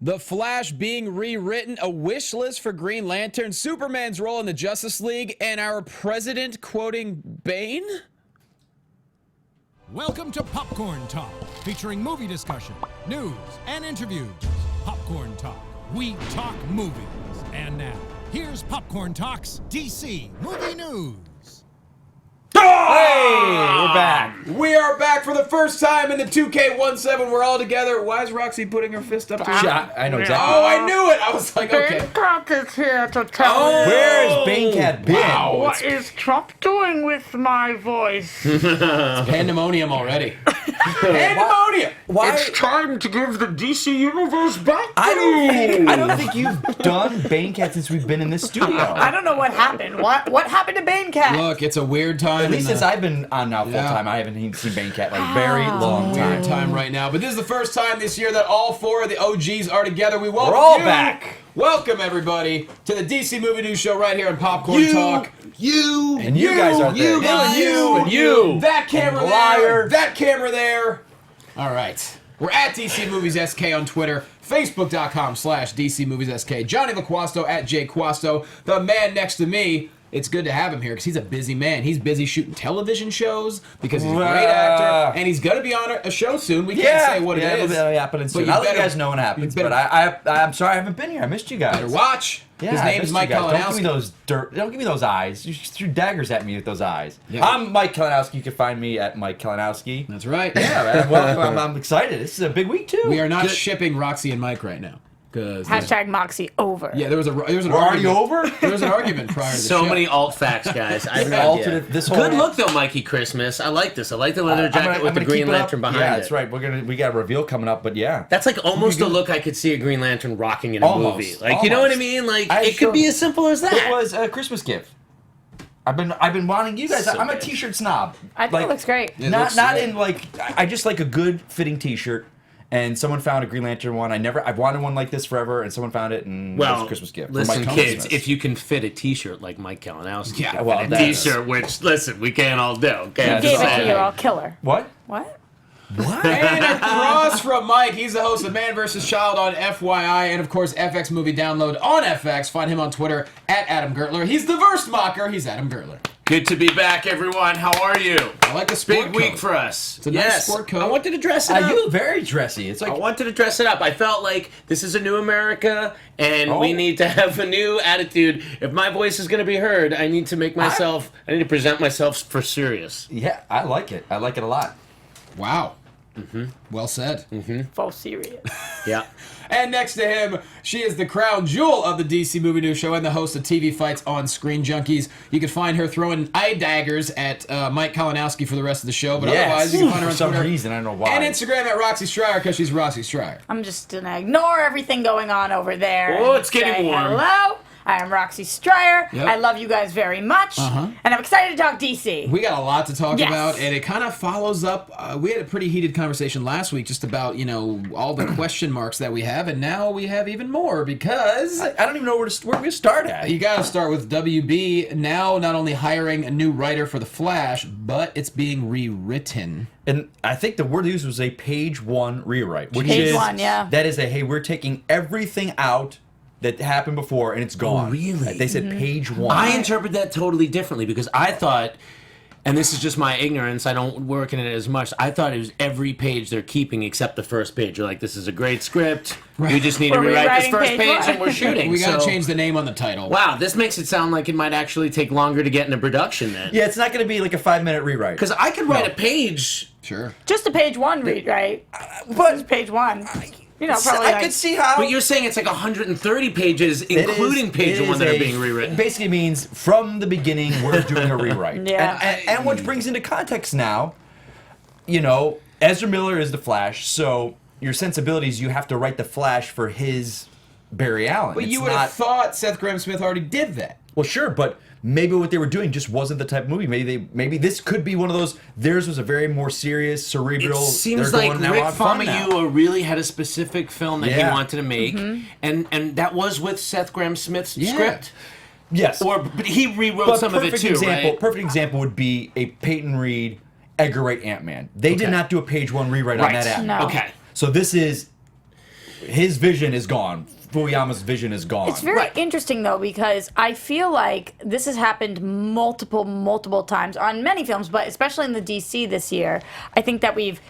The Flash being rewritten, a wish list for Green Lantern, Superman's role in the Justice League, and our president quoting Bane? Welcome to Popcorn Talk, featuring movie discussion, news, and interviews. Popcorn Talk. We talk movies. And now, here's Popcorn Talk's DC Movie News. Hey, we're back. We are back for the first time in the 2K17. We're all together. Why is Roxy putting her fist up to her? I know exactly. Oh, I knew it. I was like, okay. Cat is here to tell you. Where is Bane Cat been? Wow. What is Trump doing with my voice? Pandemonium already. Pandemonium. Why? It's time to give the DC universe back to I you. don't think you've done Bane Cat since we've been in this studio. I don't know what happened. What happened to Bane Cat? Look, it's a weird time. At least since I've been on now full time, I haven't even seen Bane Cat in a very long time. Weird time right now. But this is the first time this year that all four of the OGs are together. We welcome We're all you. back. Welcome, everybody, to the DC Movie News Show right here on Popcorn Talk. And you guys are there. And you. That camera And there. liar. That camera there. All right. We're at DC Movies SK on Twitter. Facebook.com/DC Movies SK. Jonny Loquasto at JQuasto. The man next to me. It's good to have him here because he's a busy man. He's busy shooting television shows because he's a great actor, and he's going to be on a show soon. We can't say what it is. It'll be happening soon. you I'll let you better- guys know when it happens. you better- But I'm sorry I haven't been here. I missed you guys. Better watch. Yeah, His I name is missed Mike you guys. Don't give me Kalinowski. those Don't give me those eyes. You just threw daggers at me with those eyes. Yeah. I'm Mike Kalinowski. You can find me at Mike Kalinowski. That's right. Yeah, man. Well, I'm excited. This is a big week too. We are not shipping Roxy and Mike right now. Hashtag Moxie over. Yeah, there was an We're argument. already over? There was an argument prior to the So show. many alt facts, guys. I have no Alternate- idea. this whole- Good look, though, Mikey Christmas. I like this. I like the leather jacket with the Green Lantern behind it. Yeah, that's right. We got a reveal coming up, but yeah. That's like almost a look I could see a Green Lantern rocking in a Almost. movie. Like, you know what I Almost. mean? Like, I it could be as simple as that. It was a Christmas gift. I've been wanting you guys. So I'm a good. t-shirt snob. I think it looks great. It Not looks not great. in like I just like a good fitting t-shirt. And someone found a Green Lantern one. I've wanted one like this forever, and someone found it, and it was Well, a Christmas gift. for listen, Mike kids, Christmas. if you can fit a T-shirt like Mike Kalinowski, Yeah, you can well, fit a that's- T-shirt, which, listen, we can't all do. Okay, Yeah, I'm Gave just it to saying. you, I'll kill her. What? What? And across from Mike, he's the host of Man vs. Child on FYI, and of course FX Movie Download on FX. Find him on Twitter at Adam Gertler. He's the Verse Mocker. He's Adam Gertler. Good to be back, everyone. How are you? I like the sport Big week coat. for us. It's a nice sport coat. I wanted to dress it up. You look very dressy. It's like I wanted to dress it up. I felt like this is a new America, and we Oh. need to have a new attitude. If my voice is going to be heard, I need to make myself. I need to present myself for serious. yeah, I like it. I like it a lot. Wow. Well said. Full serious. Yeah. And next to him, she is the crown jewel of the DC Movie News Show and the host of TV Fights on Screen Junkies. You can find her throwing eye daggers at Mike Kalinowski for the rest of the show, but otherwise you can find her on For some Twitter reason, I don't know why. and Instagram at Roxy Striar because she's Roxy Striar. I'm just gonna ignore everything going on over there. Oh, and it's getting say warm. Hello, I am Roxy Striar. Yep. I love you guys very much, and I'm excited to talk DC. We got a lot to talk Yes. about, and it kind of follows up. We had a pretty heated conversation last week just about, all the question marks that we have, and now we have even more because I don't even know where we start at. you got to start with WB now not only hiring a new writer for The Flash, but it's being rewritten. And I think the word used was a page one rewrite, which Page is one, yeah. that is hey, we're taking everything out that happened before and it's gone. Oh, really? They said page one. I interpret that totally differently because I thought, and this is just my ignorance, I don't work in it as much, I thought it was every page they're keeping except the first page. You're like, this is a great script. We just need to We're rewrite this rewriting first page page one. and we're shooting. We got to So- change the name on the title. Wow, this makes it sound like it might actually take longer to get into production then. Yeah, it's not going to be like a 5-minute rewrite. Because I could write a page. Sure. Just a page one read, right? but Just page one. Probably I like, could see how. But you're saying it's like 130 pages, including page one that are being rewritten. Basically means from the beginning we're doing a rewrite. Yeah. And which brings into context now, Ezra Miller is the Flash, so your sensibilities, you have to write the Flash for his Barry Allen. But It's you would have thought Seth Graham-Smith already did that. Well, sure, but maybe what they were doing just wasn't the type of movie. Maybe this could be one of those. Theirs was a very more serious, cerebral. It seems they're like going now Rick on fun now. Famuyiwa really had a specific film that he Yeah. wanted to make, and that was with Seth Graham-Smith's script. Yes, But he rewrote but some of it too, right? Perfect example would be a Peyton Reed, Edgar Wright Ant-Man. They did Okay. not do a page one rewrite on Right. that app. No. Okay. So this is his vision is gone. Fuyama's vision is gone. It's very interesting, though, because I feel like this has happened multiple times on many films, but especially in the DC this year. I think that we've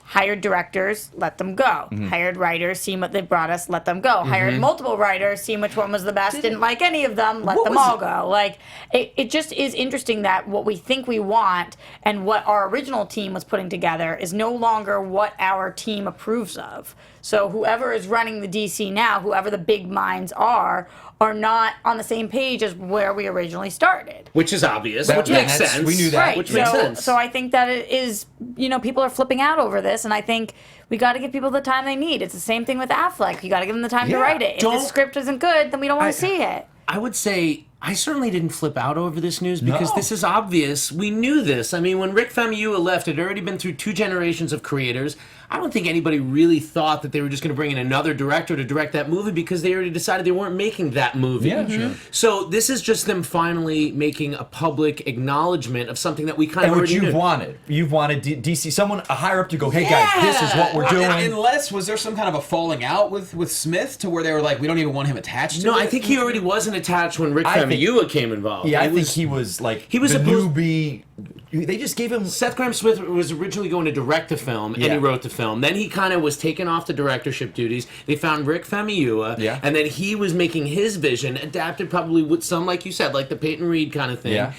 hired directors, let them go. Hired writers, seen what they brought us, let them go. Hired multiple writers, seen which one was the best, didn't like any of them, let them all go. Like, it just is interesting that what we think we want and what our original team was putting together is no longer what our team approves of. So whoever is running the DC now, whoever the big minds are not on the same page as where we originally started. Which is obvious, That- which yeah, makes that's- sense. we knew that. Right. Which makes sense. So I think that it is, people are flipping out over this, and I think we got to give people the time they need. It's the same thing with Affleck. You got to give them the time to Yeah. write it. If the script isn't good, then we don't want to see it. I would say I certainly didn't flip out over this news because No. this is obvious. We knew this. I mean, when Rick Famuyiwa left, it had already been through 2 generations of creators. I don't think anybody really thought that they were just going to bring in another director to direct that movie because they already decided they weren't making that movie. Yeah, sure. So this is just them finally making a public acknowledgement of something that we kind and of what already you've knew. wanted. You've wanted DC, someone a higher up to go, hey guys, this is what we're doing. Unless, was there some kind of a falling out with Smith to where they were like, we don't even want him attached to No, it? I think he already wasn't attached when Rick I think- Famuyiwa came involved. Yeah, I It think was- he was like he was the supposed- newbie. They just gave him. Seth Grahame-Smith was originally going to direct the film, and Yeah. he wrote the film. Then he kind of was taken off the directorship duties. They found Rick Famuyiwa, Yeah. and then he was making his vision, adapted probably with some, like you said, like the Peyton Reed kind of thing. Yeah.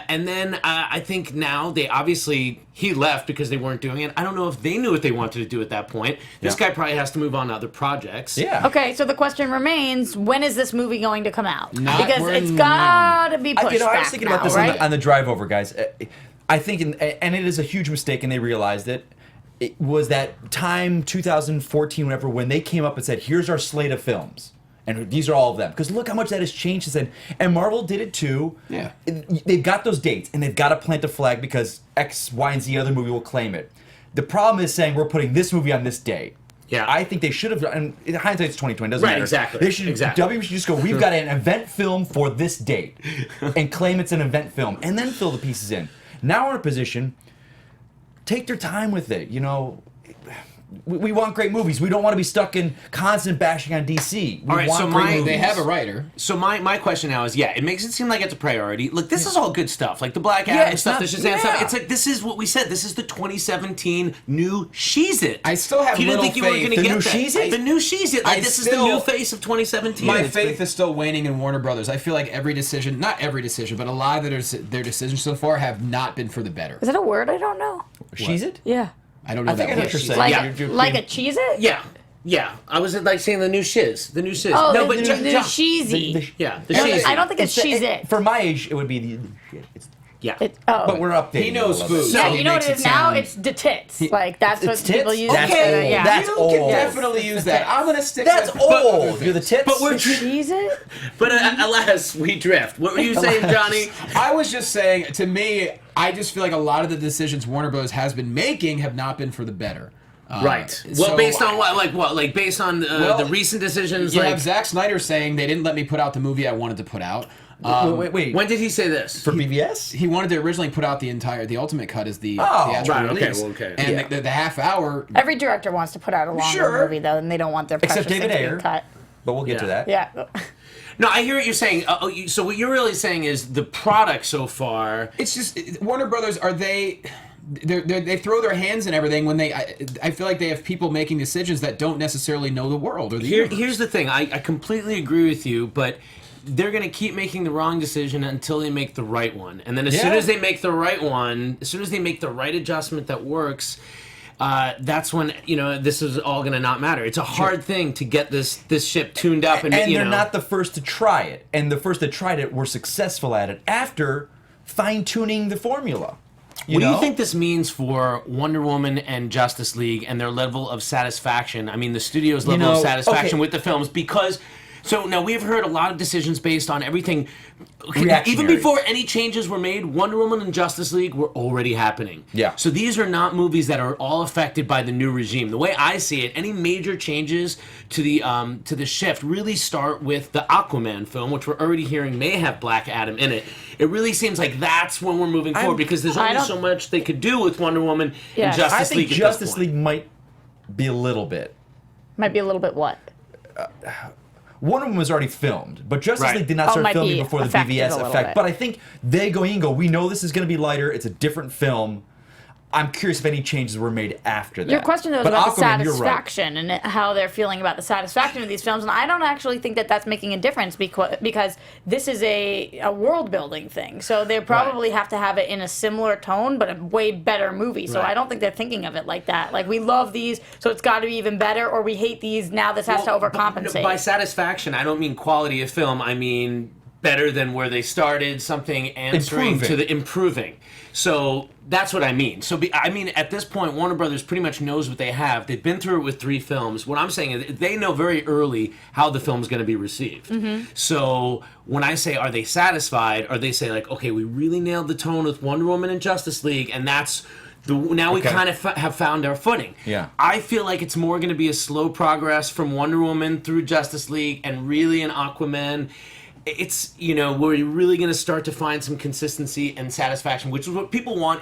And then I think now they obviously, he left because they weren't doing it. I don't know if they knew what they wanted to do at that point. This Yeah. guy probably has to move on to other projects. Yeah. Okay, so the question remains, when is this movie going to come out? Not Because when- it's got to be pushed I was back thinking now, about this right? on the drive over, guys. I think, and it is a huge mistake, and they realized it. It was that time, 2014, whenever, when they came up and said, "Here's our slate of films, and these are all of them." Because look how much that has changed since then. And Marvel did it too. Yeah. They've got those dates, and they've got to plant a flag because X, Y, and Z other movie will claim it. The problem is saying we're putting this movie on this day. Yeah. I think they should have. And in hindsight's 2020, doesn't Right, matter. exactly, They should. exactly. W should just go. We've got an event film for this date, and claim it's an event film, and then fill the pieces in. Now we're in a position. Take their time with it. We want great movies. We don't want to be stuck in constant bashing on DC. We All right, want so great my- movies. They have a writer. So my question now is, it makes it seem like it's a priority. Look, this is all good stuff, like the Black Yeah, Adam it's stuff, the not- Shazam stuff. yeah. It's like this is what we said. This is the 2017 new She's It. I still have If you didn't little think you weren't faith. going to The get new that. She's It? The new She's It. Like I this is still- the new face of 2017. My It's faith been- is still waning in Warner Brothers. I feel like every decision, not every decision, but a lot of their decisions so far have not been for the better. Is that a word I don't know? She's it. Yeah. I don't know I think that I know word. what you're saying. Like, Yeah. like a Cheez-It? Yeah. I was like saying the new Shiz. The new Shiz. Oh, no, the but new cheesy. yeah, the No, She's I It. don't think it's Cheez-It. For my age, it would be the shit. Yeah. But we're updating. He knows it a little food. bit. so Yeah, he you know what makes it is now? sound- It's the tits. Like, that's what It's people tits? use. That's for, old. yeah. That's You old. can definitely use that. I'm gonna stick. That's with old. You're the tits. But we're Cheez-It? But alas, we drift. What were you saying, Johnny? I was just saying. To me, I just feel like a lot of the decisions Warner Bros. Has been making have not been for the better. Right. Well, so based on what? Like what? Like based on Well, the recent decisions? You like have Zack Snyder saying they didn't let me put out the movie I wanted to put out. wait. when did he say this? For BVS? He wanted to originally put out the ultimate cut as the Oh, theatrical right, okay, release. well, okay. And Yeah. the half hour. Every director wants to put out a longer Sure. movie, though, and they don't want their precious Except David things being Ayer. cut. But we'll get to that. Yeah. No, I hear what you're saying. So what you're really saying is the product so far. It's just Warner Brothers. Are they? They throw their hands in everything when they. I feel like they have people making decisions that don't necessarily know the world or the universe. Here's the thing. I completely agree with you, but they're going to keep making the wrong decision until they make the right one. And then as soon Yeah. as they make the right one, as soon as they make the right adjustment that works, that's when, this is all going to not matter. It's a hard thing to get this ship tuned up. And they're not the first to try it. And the first that tried it were successful at it after fine-tuning the formula. What do you think this means for Wonder Woman and Justice League and their level of satisfaction? I mean, the studio's level of satisfaction with the films, because... So now we've heard a lot of decisions based on everything. Even Reactionary. before any changes were made, Wonder Woman and Justice League were already happening. Yeah. So these are not movies that are all affected by the new regime. The way I see it, any major changes to the shift really start with the Aquaman film, which we're already hearing may have Black Adam in it. It really seems like that's when we're moving forward, because there's only so much they could do with Wonder Woman and Yes. Justice I think League. Justice League might be a little bit. Might be a little bit what? Wonder Woman was already filmed, but Justice Right. League did not start might filming be before the affected a BVS little effect. bit. But I think they go in and go, we know this is going to be lighter. It's a different film. I'm curious if any changes were made after that. Your question, though, is But about the Aquaman, you're right. satisfaction and how they're feeling about the satisfaction of these films. And I don't actually think that that's making a difference because this is a world-building thing. So they probably have to have it in a similar tone, but a way better movie. So Right. I don't think they're thinking of it like that. Like, we love these, so it's got to be even better, or we hate these, now this has to overcompensate. By satisfaction, I don't mean quality of film. I mean better than where they started, something answering to the improving. So that's what I mean. So I mean, at this point, Warner Brothers pretty much knows what they have. They've been through it with 3 films. What I'm saying is they know very early how the film's going to be received. So when I say, are they satisfied? Or they say, like, okay, we really nailed the tone with Wonder Woman and Justice League, and that's now we kind of have found our footing. Yeah. I feel like it's more going to be a slow progress from Wonder Woman through Justice League and really in Aquaman. It's, we're really going to start to find some consistency and satisfaction, which is what people want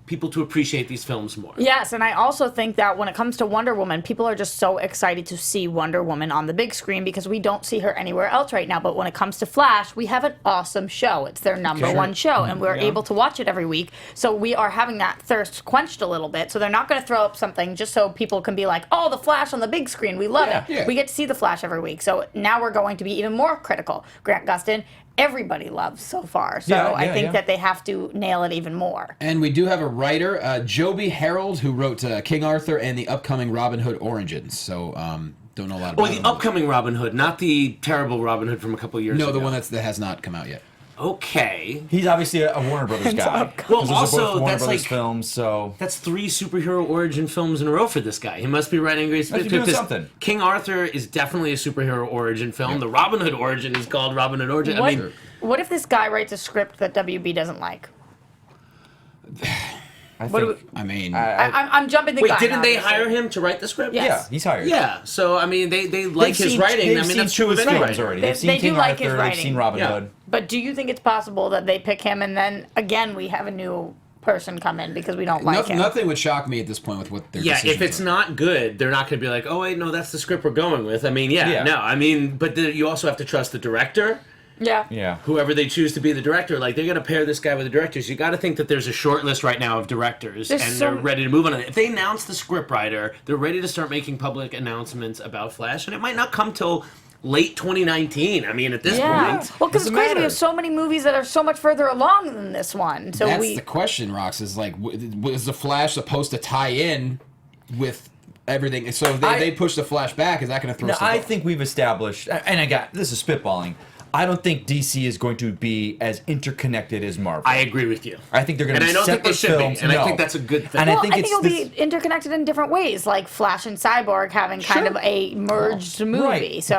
people to appreciate these films more. Yes, and I also think that when it comes to Wonder Woman, people are just so excited to see Wonder Woman on the big screen because we don't see her anywhere else right now. But when it comes to Flash, we have an awesome show. It's their number one show, and we're able to watch it every week. So we are having that thirst quenched a little bit. So they're not going to throw up something just so people can be like, oh, the Flash on the big screen, we love it. Yeah. We get to see the Flash every week. So now we're going to be even more critical. Grant Gustin, everybody loves so far. So I think that they have to nail it even more. And we do have a writer, Joby Harold, who wrote King Arthur and the upcoming Robin Hood Origins. So don't know a lot about the him. upcoming Robin Hood, not the terrible Robin Hood from a couple of years ago. No, the one that has not come out yet. Okay. He's obviously a Warner Brothers guy. Well, 'Cause those are also, both Warner that's Brothers like- films, so That's 3 superhero origin films in a row for this guy. He must be writing great Must be doing because something. King Arthur is definitely a superhero origin film. The Robin Hood origin is called Robin Hood Origin. I mean, What if this guy writes a script that WB doesn't like? I What do think. I mean, I'm jumping the gun. wait, didn't they obviously. hire him to write the script? Yes. Yeah, he's hired. Yeah. So I mean, they like his writing. They've I mean, seen that's 2 of his any films writer. already. They- They've seen they do King like his Arthur. They've writing. seen Robin Yeah. Hood. But do you think it's possible that they pick him and then again we have a new person come in because we don't like him? nothing would shock me at this point with what their Yeah, if decisions it's are. not good, they're not going to be like, oh wait, no, that's the script we're going with. I mean, Yeah. no, I mean, but you also have to trust the director. Yeah. Yeah. Whoever they choose to be the director, like they're gonna pair this guy with the directors. You got to think that there's a short list right now of directors, There's and so- they're ready to move on. If they announce the scriptwriter, they're ready to start making public announcements about Flash, and it might not come till late 2019. I mean, at this Yeah. point, Well, because it's Doesn't crazy. We matter. have so many movies that are so much further along than this one. So That's we. the question, Rox, is like, was the Flash supposed to tie in with everything? So they push the Flash back. Is that going to throw No, stuff I off? think we've established, and this is spitballing. I don't think DC is going to be as interconnected as Marvel. I agree with you. I think they're going to And be I don't think they separate should be, films. and I No. think that's a good thing. And Well, I think it's it'll this, be interconnected in different ways, like Flash and Cyborg having kind of a merged movie. right. So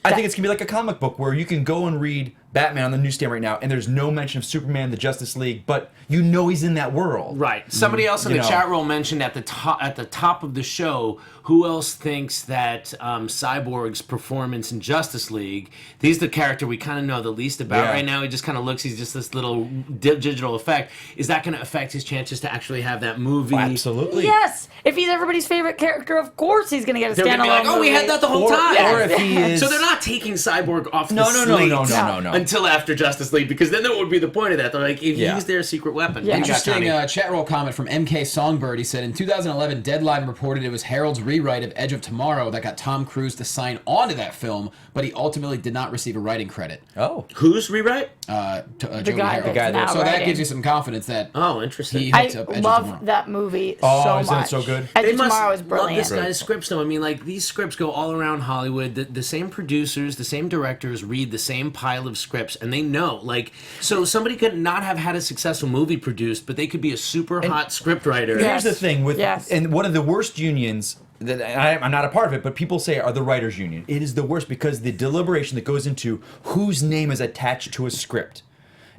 but I think it's going to be like a comic book where you can go and read Batman on the newsstand right now, and there's no mention of Superman, the Justice League, but you know he's in that world. Right. Somebody else in you the know. chat room mentioned at the top of the show, who else thinks that Cyborg's performance in Justice League? He's the character we kind of know the least about Yeah. right now. He just kind of looks. He's just this little digital effect. Is that going to affect his chances to actually have that movie? Absolutely. yes, if he's everybody's favorite character, of course he's going to get a They're going to standalone be like, oh, we movie. had that the whole Or, time. or if he is. So they're not taking Cyborg off No, the no, no, slate no, no, no, no. until after Justice League, because then that would be the point of that. They're like, if Yeah. he's their secret weapon. Yeah. What do you got, Interesting Johnny? chat roll comment from MK Songbird. He said, in 2011, Deadline reported it was Harold's rewrite of Edge of Tomorrow that got Tom Cruise to sign on to that film, but he ultimately did not receive a writing credit. Oh. Who's rewrite? Joey guy Harold. that's guy now So that writing. gives you some confidence that Oh, interesting. he I hooked up Edge of love Tomorrow. that movie Oh, so isn't it much. so good? Edge They of must Tomorrow is love brilliant. this guy's scripts, though. I mean, like, these scripts go all around Hollywood. The same producers, the same directors read the same pile of scripts, and they know. Like, so somebody could not have had a successful movie produced, but they could be a super hot scriptwriter. Yeah. Here's the thing with, Yes. and one of the worst unions that I'm not a part of it, but people say are the writers' union. It is the worst because the deliberation that goes into whose name is attached to a script.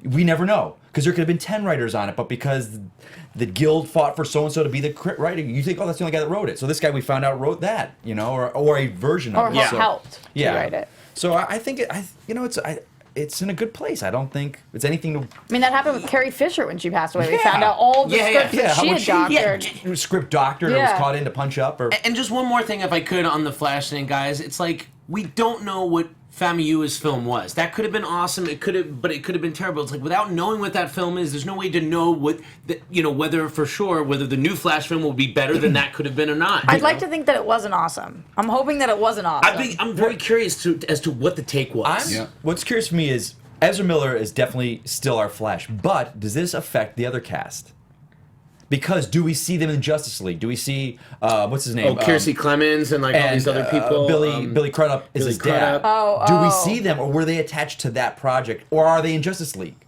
We never know because there could have been 10 writers on it, but because the guild fought for so and so to be the writer, you think, oh, that's the only guy that wrote it. So this guy we found out wrote that, you know, or a version Or of it. So, helped to write it. So I think it's in a good place. I don't think it's anything to. I mean, that happened with Carrie Fisher when she passed away. We found out all the scripts that how she much had doctored. Script doctored or was caught in to punch up or. And just one more thing, if I could, on the Flash thing, guys. It's like we don't know what Famuyiwa's film was. That could have been awesome. It could have, but it could have been terrible. It's like without knowing what that film is, there's no way to know what whether for sure whether the new Flash film will be better than that could have been or not. I'd like to think that it wasn't awesome. I'm hoping that it wasn't awesome. I'm very curious as to what the take was. What's curious for me is Ezra Miller is definitely still our Flash, but does this affect the other cast? Because do we see them in Justice League? Do we see what's his name? Kiersey Clemens and all these other people. Billy Crudup is his dad. Do we see them, or were they attached to that project, or are they in Justice League?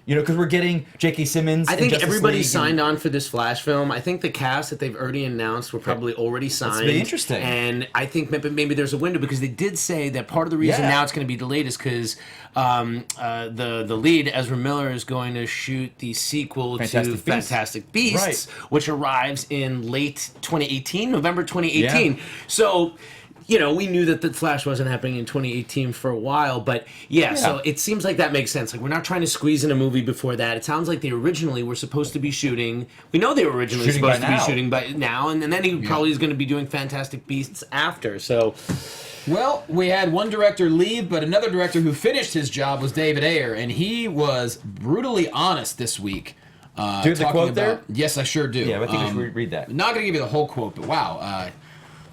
Because we're getting J.K. Simmons. I think everybody signed signed on for this Flash film. I think the cast that they've already announced were probably already signed. That's really interesting. And I think maybe there's a window because they did say that part of the reason now it's going to be delayed is because the lead Ezra Miller is going to shoot the sequel to Fantastic Beasts, which arrives in late 2018, November 2018. So. We knew that the Flash wasn't happening in 2018 for a while, but so it seems like that makes sense. Like, we're not trying to squeeze in a movie before that. It sounds like they originally were supposed to be shooting. We know they were originally supposed to be shooting by now, and then he probably is going to be doing Fantastic Beasts after, so... Well, we had one director leave, but another director who finished his job was David Ayer, and he was brutally honest this week. Do you have the quote there? Yes, I sure do. Yeah, I think we should read that. I'm not going to give you the whole quote, but wow.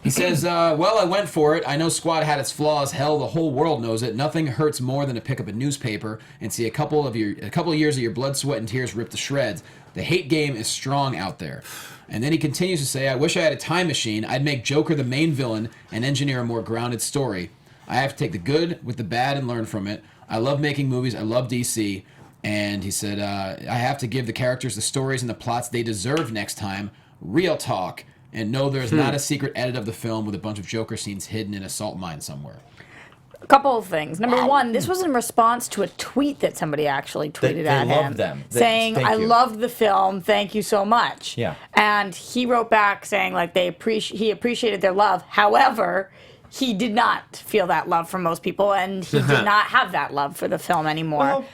He says, well, I went for it. I know Squad had its flaws. Hell, the whole world knows it. Nothing hurts more than to pick up a newspaper and see a couple of years of your blood, sweat, and tears ripped to shreds. The hate game is strong out there. And then he continues to say, I wish I had a time machine. I'd make Joker the main villain and engineer a more grounded story. I have to take the good with the bad and learn from it. I love making movies. I love DC. And he said, I have to give the characters the stories and the plots they deserve next time. Real talk. And no, there's not a secret edit of the film with a bunch of Joker scenes hidden in a salt mine somewhere. A couple of things. Number one, this was in response to a tweet that somebody actually tweeted at him. Saying, I loved the film, thank you so much. Yeah. And he wrote back saying like he appreciated their love. However, he did not feel that love from most people, and he did not have that love for the film anymore.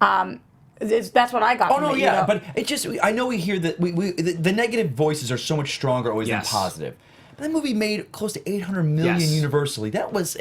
That's what I got from it. But it just, I know we hear that the negative voices are so much stronger always than positive. But that movie made close to 800 million universally. That was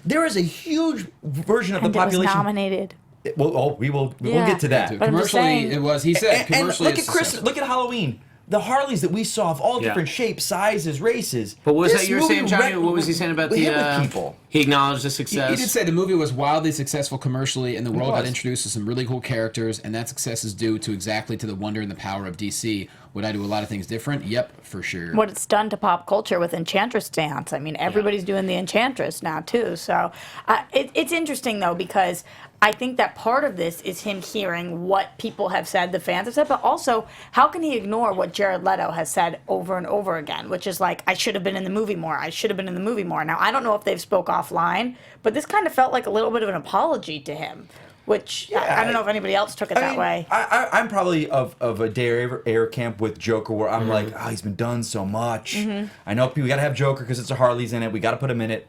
there is a huge version of the population. It was nominated. We'll get to that. Commercially, it was, he said, commercially and look at Halloween. The Harleys that we saw of all different shapes, sizes, races. But what was that you were saying, Johnny? What was he saying about the people? He acknowledged the success. He did say the movie was wildly successful commercially, and the world got introduced to some really cool characters, and that success is due to the wonder and the power of DC. Would I do a lot of things different? Yep, for sure. What it's done to pop culture with Enchantress dance. I mean, everybody's doing the Enchantress now, too. So it's interesting, though, because I think that part of this is him hearing what people have said, the fans have said, but also, how can he ignore what Jared Leto has said over and over again, which is like, I should have been in the movie more. I should have been in the movie more. Now, I don't know if they've spoke offline, but this kind of felt like a little bit of an apology to him. Which I don't know if anybody else took it that way. I'm probably of a Ayer camp with Joker, where I'm like, he's been done so much. I know we got to have Joker because it's a Harley's in it. We got to put him in it.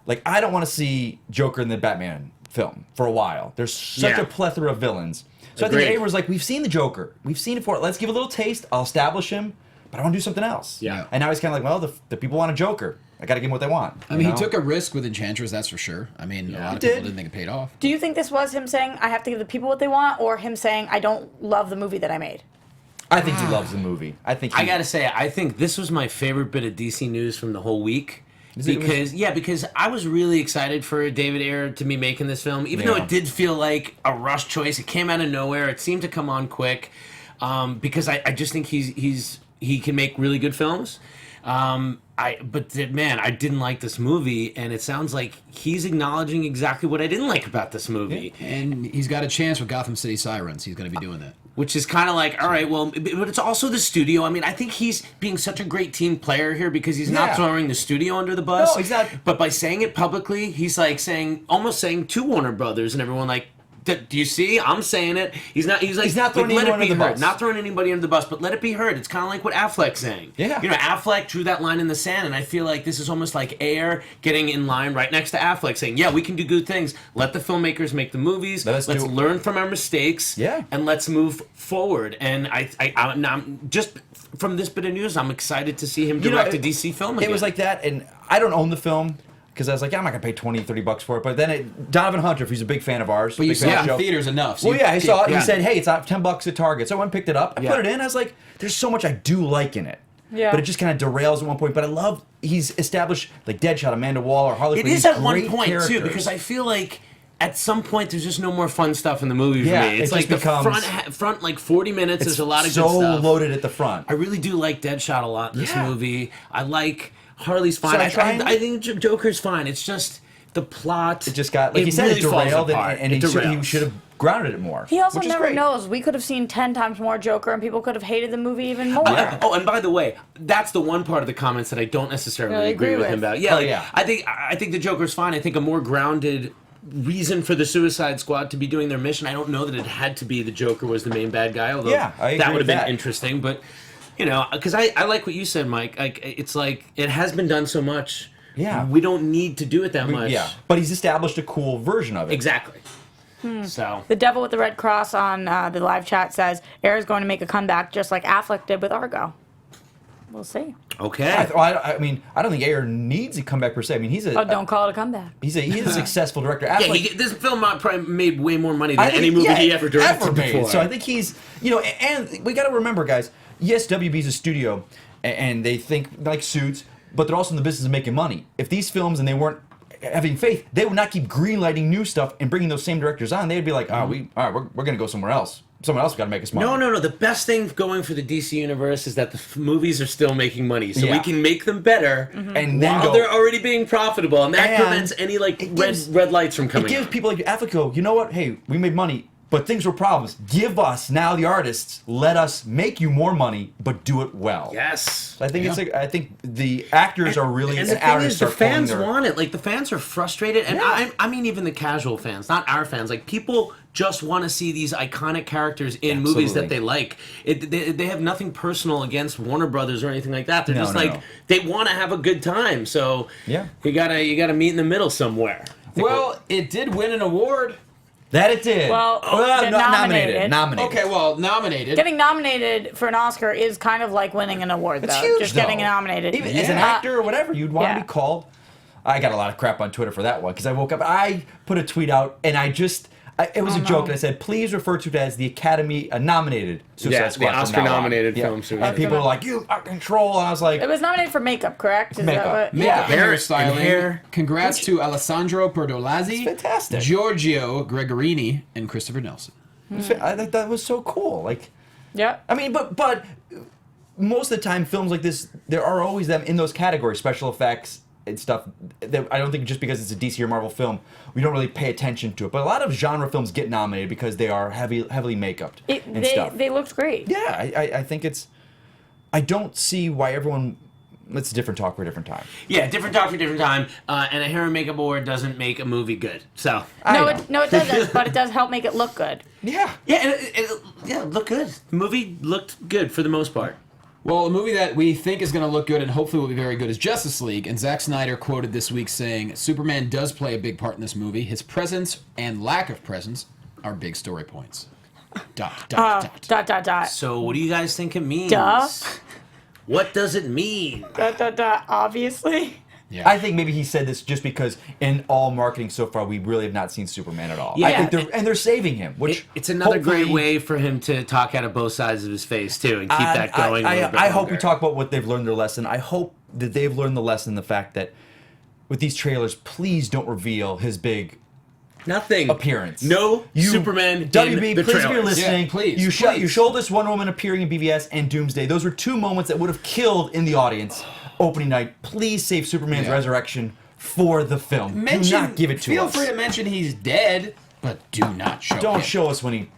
Like, I don't want to see Joker in the Batman film for a while. There's such a plethora of villains. So I think Ayer was like, we've seen the Joker. We've seen it for it. Let's give a little taste. I'll establish him, but I want to do something else. Yeah. And now he's kind of like, well, the people want a Joker. I got to give them what they want. I mean, he took a risk with Enchantress, that's for sure. I mean, a lot of people didn't think it paid off. Do you think this was him saying, I have to give the people what they want, or him saying, I don't love the movie that I made? I think he loves the movie. I got to say, I think this was my favorite bit of DC news from the whole week. Because I was really excited for David Ayer to be making this film, even though it did feel like a rush choice. It came out of nowhere. It seemed to come on quick, because I just think he can make really good films. I didn't like this movie, and it sounds like he's acknowledging exactly what I didn't like about this movie. Yeah. And he's got a chance with Gotham City Sirens. He's going to be doing that. Which is kind of like, all right, well, but it's also the studio. I mean, I think he's being such a great team player here because he's not throwing the studio under the bus. No, exactly. But by saying it publicly, he's like almost saying to Warner Brothers and everyone, like, Do you see? I'm saying it. He's not throwing let it anyone be under the heard. bus. Not throwing anybody under the bus, but let it be heard. It's kind of like what Affleck's saying. Yeah. You know, Affleck drew that line in the sand, and I feel like this is almost like Ayer getting in line right next to Affleck, saying, "Yeah, we can do good things. Let the filmmakers make the movies. Let's learn from our mistakes. Yeah. And let's move forward." And I'm just from this bit of news, I'm excited to see him direct a DC film again. It was like that, and I don't own the film. Because I was like, I'm not going to pay $20, $30 for it. But then Donovan Hunter, if he's a big fan of ours. But you saw it in show, theaters enough. So well, yeah, he saw it. Yeah. He said, hey, it's $10 at Target. So I went and picked it up. I put it in. I was like, there's so much I do like in it. Yeah. But it just kind of derails at one point. But I love, he's established, like Deadshot, Amanda Waller, Harley It Quinn. is these at one great point, characters. too, because I feel like at some point there's just no more fun stuff in the movie Yeah, for me. It's it like just the becomes- front like 40 minutes, there's a lot of so good stuff. loaded at the front. I really do like Deadshot a lot in this Yeah. movie. I like Harley's fine. So I think Joker's fine. It's just the plot. It just got, like you said, really it derailed, falls apart. and he derails. should have grounded it more. He also which is never great. knows. We could have seen 10 times more Joker, and people could have hated the movie even more. Oh, and by the way, that's the one part of the comments that I don't necessarily Really agree agree with with. him about. Yeah, Oh, like, yeah. I think the Joker's fine. I think a more grounded reason for the Suicide Squad to be doing their mission. I don't know that it had to be the Joker was the main bad guy, although Yeah, I agree that would with have been that. interesting. But you know, because I like what you said, Mike. Like it's like it has been done so much. Yeah. we don't need to do it that much. Yeah, but he's established a cool version of it. exactly. So The Devil with the Red Cross on the live chat says Ayer is going to make a comeback just like Affleck did with Argo. We'll see. okay. I mean, I don't think Ayer needs a comeback per se. I mean, he's a Oh, don't call it a comeback. he's a successful director. yeah, Affleck, this film probably made way more money than I think- any movie yeah, he ever directed made. before. So I think he's, and we got to remember, guys. Yes, WB's a studio, and they think like Suits, but they're also in the business of making money. If these films and they weren't having faith, they would not keep greenlighting new stuff and bringing those same directors on. They'd be like, we're gonna go somewhere else. Someone else got to make us money. No. The best thing going for the DC universe is that the movies are still making money, so we Yeah. can make them better, And then while go- they're already being profitable, and that And prevents any like it gives- red lights from It coming. gives out. people like Affleck go, you know what? Hey, we made money, but things were problems. Give us now the artists. Let us make you more money, but do it well. Yes. I think I think the actors are really And the thing artists is, the are pulling fans their- want it. Like the fans are frustrated, and Yeah. I mean even the casual fans, not our fans. Like people just want to see these iconic characters in movies that Absolutely. they like. They have nothing personal against Warner Brothers or anything like that. They're No, just no, like no. they want to have a good time. So Yeah. you gotta meet in the middle somewhere. Well, it did win an award. That it did. Well, get nominated. Nominated. Okay, well, nominated. Getting nominated for an Oscar is kind of like winning an award, It's though. huge, Just getting though. nominated. Even as an actor or whatever, you'd want yeah. to be called. I got a lot of crap on Twitter for that one because I woke up. I put a tweet out and it was a joke. And I said, please refer to it as the Academy nominated Suicide Yeah, Squad. the from now on." Oscar-nominated film, Suicide And people were like, you are control. And I was like, It was nominated for makeup, correct? Is Makeup. that what? Makeup and Hair- hairstyling. and hair. Congrats to Alessandro Perdolazzi, That's fantastic. Giorgio Gregorini, and Christopher Nelson. I think that was so cool. Like, Yep. I mean, but most of the time, films like this, there are always them in those categories, special effects and stuff. That I don't think just because it's a DC or Marvel film, we don't really pay attention to it. But a lot of genre films get nominated because they are heavily make-upped and stuff. They looked great. Yeah, I think it's. I don't see why everyone. It's a different talk for a different time. Yeah, different talk for different time. And a hair and makeup award doesn't make a movie good. So I know. it doesn't, but it does help make it look good. Yeah. yeah, and it looked good. The movie looked good for the most part. Well, a movie that we think is going to look good and hopefully will be very good is Justice League. And Zack Snyder quoted this week saying, Superman does play a big part in this movie. His presence and lack of presence are big story points. ... So what do you guys think it means? Duh. What does it mean? Obviously. Yeah. I think maybe he said this just because in all marketing so far, we really have not seen Superman at all. Yeah. I think they're saving him, which It's another great hopefully- way for him to talk out of both sides of his face too, and keep that going. a little bit I hope we longer. talk about what they've learned their lesson. I hope that they've learned the lesson, the fact that with these trailers, please don't reveal his big Nothing. appearance. No Superman WB, in the please, if trailers. you're listening, Yeah, please, you please. showed this one woman appearing in BVS and Doomsday. Those were two moments that would have killed in the audience opening night. Please save Superman's Yeah. resurrection for the film. do not give it to feel us. free to mention he's dead, but do not show Don't him. show us when he,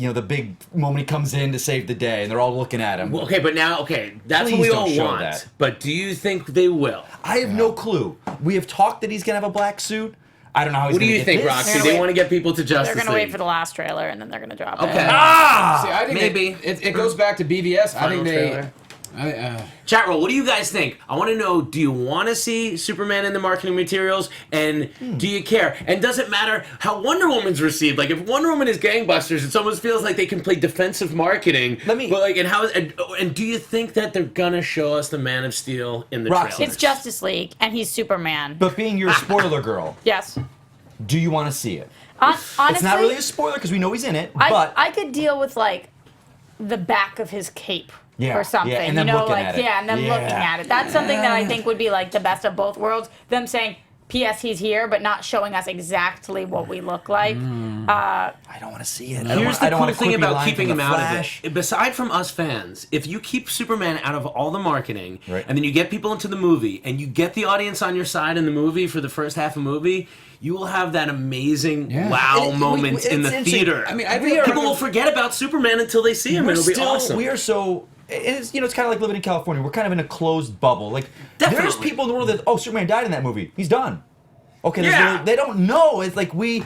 the big moment he comes in to save the day and they're all looking at him. Well, okay, but now, that's Please what we don't all show want. that. But do you think they will? I have no clue. We have talked that he's gonna have a black suit. I don't know how he's What do gonna you get think, this. Roxy? They're They gonna want to get people to Justice They're League. gonna wait for the last trailer and then they're gonna drop Okay. it. See, I think Maybe. it goes back to BVS. I Final think trailer. they. Chat roll, what do you guys think? I want to know, do you want to see Superman in the marketing materials? And do you care? And does it matter how Wonder Woman's received? Like, if Wonder Woman is gangbusters, it almost feels like they can play defensive marketing. But like, and do you think that they're gonna show us the Man of Steel in the Roxy. trailer? It's Justice League, and he's Superman. But being your spoiler girl, Yes. do you want to see it? Honestly, It's not really a spoiler because we know he's in it, but I could deal with like the back of his cape Yeah, or something. yeah, and them you know, looking like at it. and them Yeah. looking at it. That's something that I think would be like the best of both worlds. Them saying, "P.S. He's here," but not showing us exactly what we look like. I don't want to see it. Here's the cool thing about keeping him out Flash. of it. Beside from us fans, if you keep Superman out of all the marketing, Right. and then you get people into the movie, and you get the audience on your side in the movie for the first half of the movie, you will have that amazing wow moment in the it's theater. I mean, I We are- people will forget about Superman until they see him. It'll be awesome. We are so. It's it's kind of like living in California. We're kind of in a closed bubble. Like there's Definitely. people in the world that Superman died in that movie. He's done. Okay, Yeah. they don't know. It's like we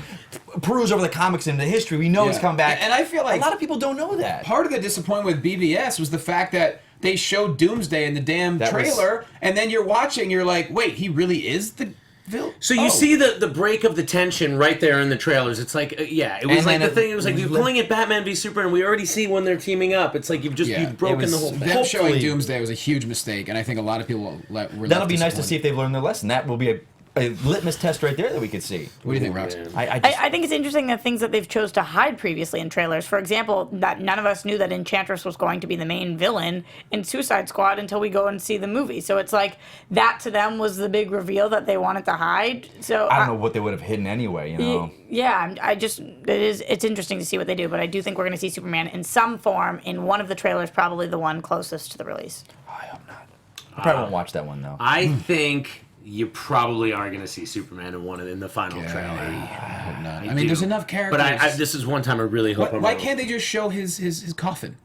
peruse over the comics and the history. We know he's Yeah. coming back, And I feel like a lot of people don't know that. part of the disappointment with BVS was the fact that they showed Doomsday in the damn That was- trailer, and then you're watching, you're like, wait, he really is the villain? So you see the break of the tension right there in the trailers. It's like, it was And like then the thing. It was like you're calling it Batman v Superman. We already see when they're teaming up. It's like you've broken was the whole thing. Them showing Hopefully- Doomsday was a huge mistake, and I think a lot of people were That'll left be nice to see disappointed. if they've learned their lesson. That will be a litmus test right there that we could see. What do you think, Rox? Man. I think it's interesting the things that they've chose to hide previously in trailers. For example, that none of us knew that Enchantress was going to be the main villain in Suicide Squad until we go and see the movie. So it's like that to them was the big reveal that they wanted to hide. So I don't know what they would have hidden anyway. You know. Yeah, it's interesting to see what they do, but I do think we're going to see Superman in some form in one of the trailers, probably the one closest to the release. I hope not. I probably won't watch that one though. I think you probably are going to see Superman in the final trailer. I hope not. I do. mean, there's enough characters. But this is one time I really hope I'm Why wrong. can't they just show his coffin?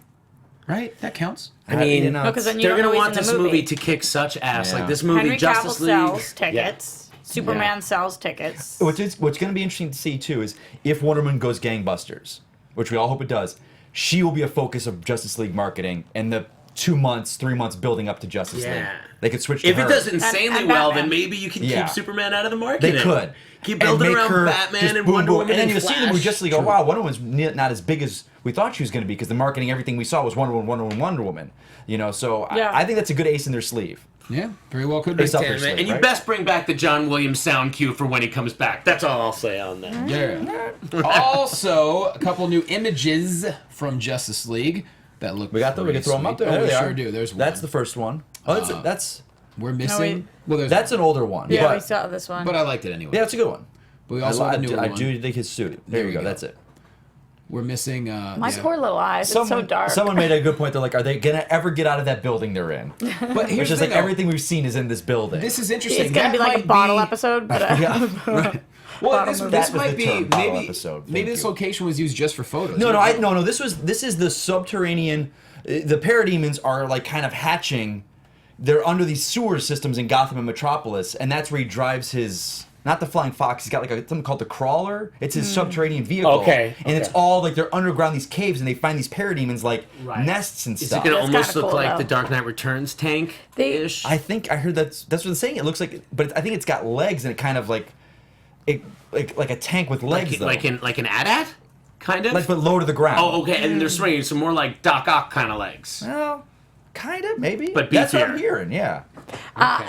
Right? That counts. I mean, you know, No, 'cause then you they're don't know going to he's want in the this movie movie. to kick such ass. Yeah. Like this movie, Henry Justice Cavill League. sells tickets. Superman Yeah. sells tickets. what's going to be interesting to see too is if Wonder Woman goes gangbusters, which we all hope it does. She will be a focus of Justice League marketing and the 2 months, 3 months building up to Justice League. Yeah. They could switch to If her. it does insanely and well, Batman. then maybe you can Yeah. keep Superman out of the marketing. They could. Keep And building make around her Batman just and boom, Wonder boom. Woman and then and you see the movie Flash. Justice League. Oh wow, Wonder Woman's not as big as we thought she was going to be because the marketing, everything we saw was Wonder Woman, Wonder Woman, Wonder Woman. You know, so Yeah. I think that's a good ace in their sleeve. Yeah, very well could be. Based off Damn their it. sleeve, And you right? best bring back the John Williams sound cue for when he comes back. That's all I'll say on that. Yeah. Also, a couple new images from Justice League that look. We got them. We can throw them up there. Oh, There we they sure are. do. There's one. That's the first one. Oh, that's We're missing. Well, there's. that's an older one. Yeah, but, we saw this one. But I liked it anyway. yeah, it's a good one. But we also have a newer I one. do think his suit. There There you we go. go. That's it. We're missing. My yeah. poor little eyes. It's so dark. Someone made a good point. They're like, are they gonna ever get out of that building they're in? But here's Which the is thing, like though. everything we've seen is in this building. This is interesting. It's gonna That be like a might bottle be- episode, but yeah. Well, this That was might the be term, bottle maybe. episode. Maybe Thank this you. location was used just for photos. No. This is the subterranean. The parademons are like kind of hatching. They're under these sewer systems in Gotham and Metropolis, and that's where he drives his. Not the Flying Fox. He's got like something called the Crawler. It's his subterranean vehicle. Okay, And it's okay. all like they're underground these caves, and they find these parademons like Right. nests and Is it stuff. going to That's almost kinda look cool, like though. the Dark Knight Returns tank-ish? I think I heard that's what they're saying. It looks like, but I think it's got legs and it kind of like a tank with legs, though. like an AT-AT? Kind of? Like, but low to the ground. Oh, okay, and they're swinging some more like Doc Ock kind of legs. Well, kind of, maybe. But that's what I'm beefier. hearing. Yeah.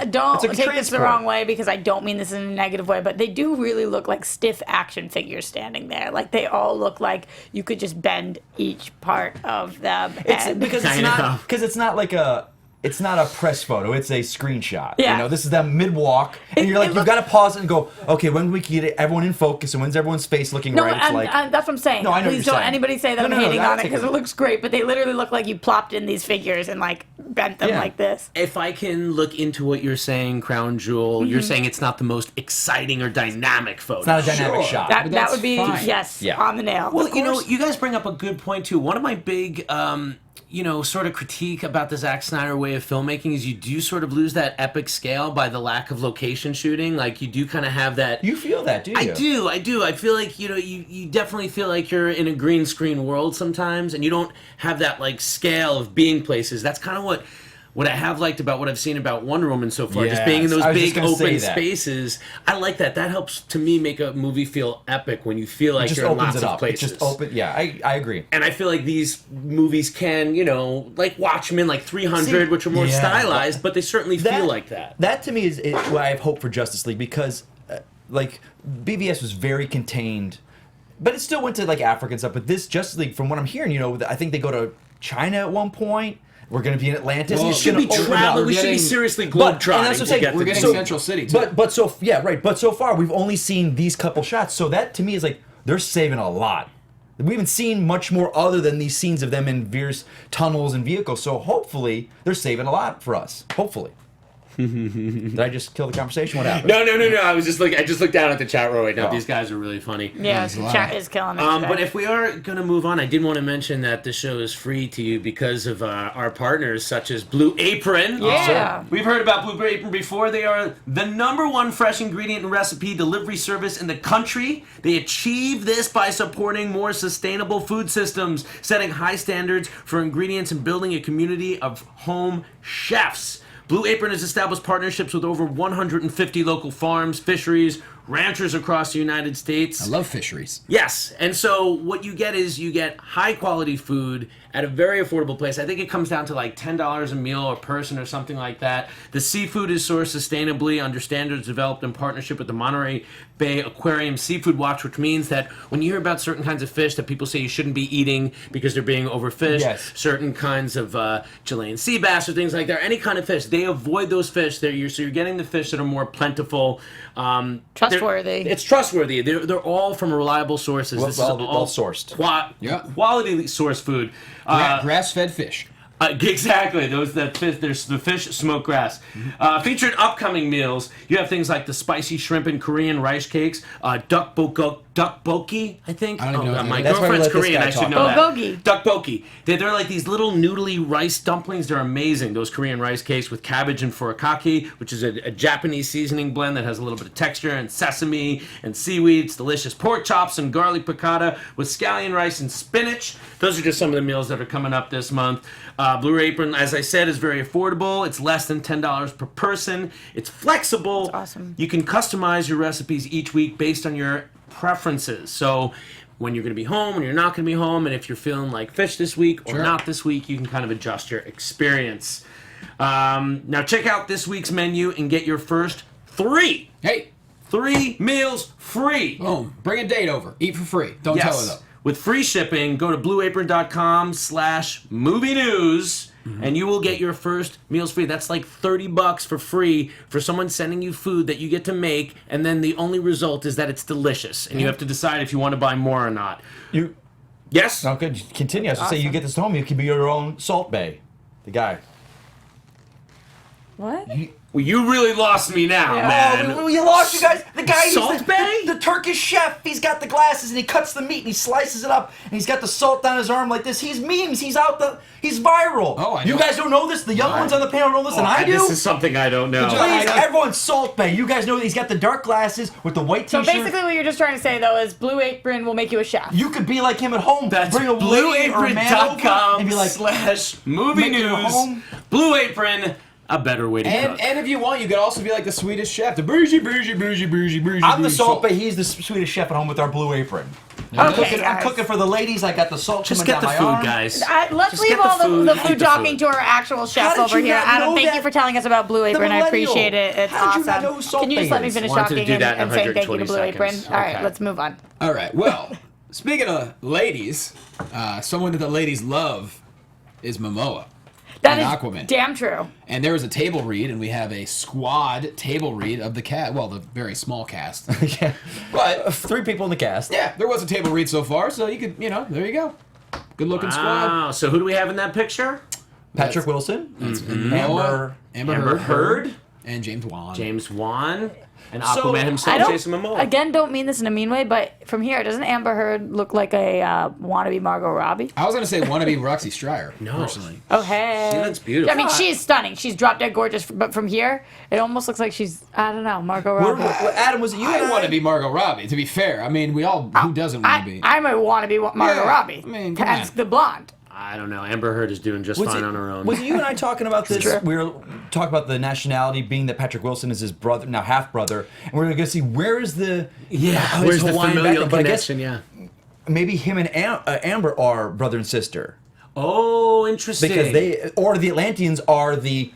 Don't It's like a take this the transport. wrong way because I don't mean this in a negative way, but they do really look like stiff action figures standing there. Like they all look like you could just bend each part of them. It's and- because Kind of. it's not like a. It's not a press photo. It's a screenshot. Yeah. You know, this is them mid walk, and you're like, you've got to pause it and go, okay, when we can get everyone in focus, and when's everyone's face looking no, right? It's and, like, that's what I'm saying. No, I know what Please you're don't saying. anybody say that No, I'm no, hating I'll on it take because it. it looks great, but they literally look like you plopped in these figures and like bent them Yeah. like this. If I can look into what you're saying, Crown Jewel, you're saying it's not the most exciting or dynamic photo. it's not a dynamic Sure. shot. That But that that's would be fine. yes Yeah. on the nail. Well, you know, you guys bring up a good point too. One of my big sort of critique about the Zack Snyder way of filmmaking is you do sort of lose that epic scale by the lack of location shooting. Like, you do kind of have that. You feel that, do you? I do. I feel like, you definitely feel like you're in a green screen world sometimes, and you don't have that, like, scale of being places. That's kind of what I have liked about what I've seen about Wonder Woman so far, just being in those big open spaces. I like that. That helps to me make a movie feel epic when you feel like you're in lots of places. It just open. Yeah, I agree. And I feel like these movies can, like Watchmen, like 300, which are more stylized, but they certainly feel like that. That to me is why I have hope for Justice League, because like BVS was very contained, but it still went to like Africa and stuff. But this Justice League, from what I'm hearing, I think they go to China at one point. We're going to be in Atlantis. Well, should be traveling. We should be seriously globetrotting. We're getting Central City too. But so far we've only seen these couple shots. So that to me is like they're saving a lot. We haven't seen much more other than these scenes of them in Veer's tunnels and vehicles. So hopefully they're saving a lot for us. Hopefully. Did I just kill the conversation? What happened? No. I just looked down at the chat room right now. These guys are really funny. Yeah, the chat is killing it. But if we are going to move on, I did want to mention that the show is free to you because of our partners such as Blue Apron. Yeah. We've heard about Blue Apron before. They are the #1 fresh ingredient and recipe delivery service in the country. They achieve this by supporting more sustainable food systems, setting high standards for ingredients, and building a community of home chefs. Blue Apron has established partnerships with over 150 local farms, fisheries, ranchers across the United States. I love fisheries. Yes, and so what you get is you get high-quality food at a very affordable place. I think it comes down to like $10 a meal a person or something like that. The seafood is sourced sustainably under standards developed in partnership with the Monterey Bay Aquarium Seafood Watch, which means that when you hear about certain kinds of fish that people say you shouldn't be eating because they're being overfished, certain kinds of Chilean sea bass or things like that, any kind of fish, they avoid those fish. So you're getting the fish that are more plentiful. Trustworthy. It's trustworthy. They're all from reliable sources. This is all sourced. Quality sourced food. Grass-fed fish. Exactly. There's the fish smoked grass. Featured upcoming meals, you have things like the spicy shrimp and Korean rice cakes, duck boki, I think. I don't even know. My girlfriend's Korean. I should know that. Bulgogi. Duck boki. They're like these little noodly rice dumplings. They're amazing. Those Korean rice cakes with cabbage and furikake, which is a Japanese seasoning blend that has a little bit of texture, and sesame and seaweed. It's delicious. Pork chops and garlic piccata with scallion rice and spinach. Those are just some of the meals that are coming up this month. Blue Apron, as I said, is very affordable. It's less than $10 per person. It's flexible. That's awesome. You can customize your recipes each week based on your preferences. So when you're going to be home, when you're not going to be home, and if you're feeling like fish this week or not this week, you can kind of adjust your experience. Now check out this week's menu and get your first 3 meals free. Boom. Bring a date over. Eat for free. Don't tell her though. With free shipping, go to blueapron.com/movie news, and you will get your first meals free. That's like $30 for free for someone sending you food that you get to make, and then the only result is that it's delicious, and you have to decide if you want to buy more or not. Yes? No, good. Continue. I was going to say, you get this home, you can be your own Salt Bae. The guy. What? Well, you really lost me now, man. Oh, you lost, you guys. The guy, Salt Bae? The Turkish chef. He's got the glasses and he cuts the meat and he slices it up and he's got the salt down his arm like this. He's memes. He's viral. Oh, I know. You guys don't know this? The young ones on the panel know this, and I do. This is something I don't know. Please, everyone, Salt Bae. You guys know that he's got the dark glasses with the white t-shirt. So basically what you're just trying to say, though, is Blue Apron will make you a chef. You could be like him at home. That's bring a lady or a man over and be like, /movie news. Blue Apron. A better way to cook. And if you want, you could also be like the Swedish chef. The bougie. I'm the Salt Bae. He's the Swedish chef at home with our Blue Apron. Okay, I'm cooking for the ladies. I got the salt Just coming get the down food, my arm. guys. Let's Just leave get the all food. the Eat food the talking food. to our actual chef How did over you here. not Adam, know thank that? you for telling us about Blue Apron. I appreciate it. It's How did you awesome. not know who Salt Can you just Bae let me is? finish Wanted to talking do that in and saying thank you to 120 Blue Apron? seconds. All right, Okay. let's move on. All right. Well, speaking of ladies, someone that the ladies love is Momoa. That and is Aquaman. damn true. And there was a table read, and we have a squad table read of the cast. Well, the very small cast. Yeah. But 3 people in the cast. yeah, there was a table read so far, so you could, there you go. Good looking squad. Wow. So who do we have in that picture? Patrick Wilson. Momoa, Amber Heard. And James Wan. James Wan and So, Aquaman I himself, don't, Jason Momoa. again, don't mean this in a mean way, but from here, doesn't Amber Heard look like a wannabe Margot Robbie? I was going to say wannabe Roxy Striar, No. personally. Oh, hey. She looks beautiful. I mean, she's stunning. She's drop dead gorgeous, but from here, it almost looks like she's, I don't know, Margot Robbie. Adam, was it you? I and want to be Margot Robbie, to be fair. I mean, who doesn't want to be? I'm a wannabe Margot Yeah, Robbie. I mean, come That's on. the blonde. I don't know. Amber Heard is doing just Was fine it, on her own. was it you and I talking about this? Sure. We were talking about the nationality being that Patrick Wilson is his brother, now half brother, and we're going to see where is the his where's the Hawaiian familial background. But I guess connection? Yeah. maybe him and Amber are brother and sister Oh, interesting. because the Atlanteans are the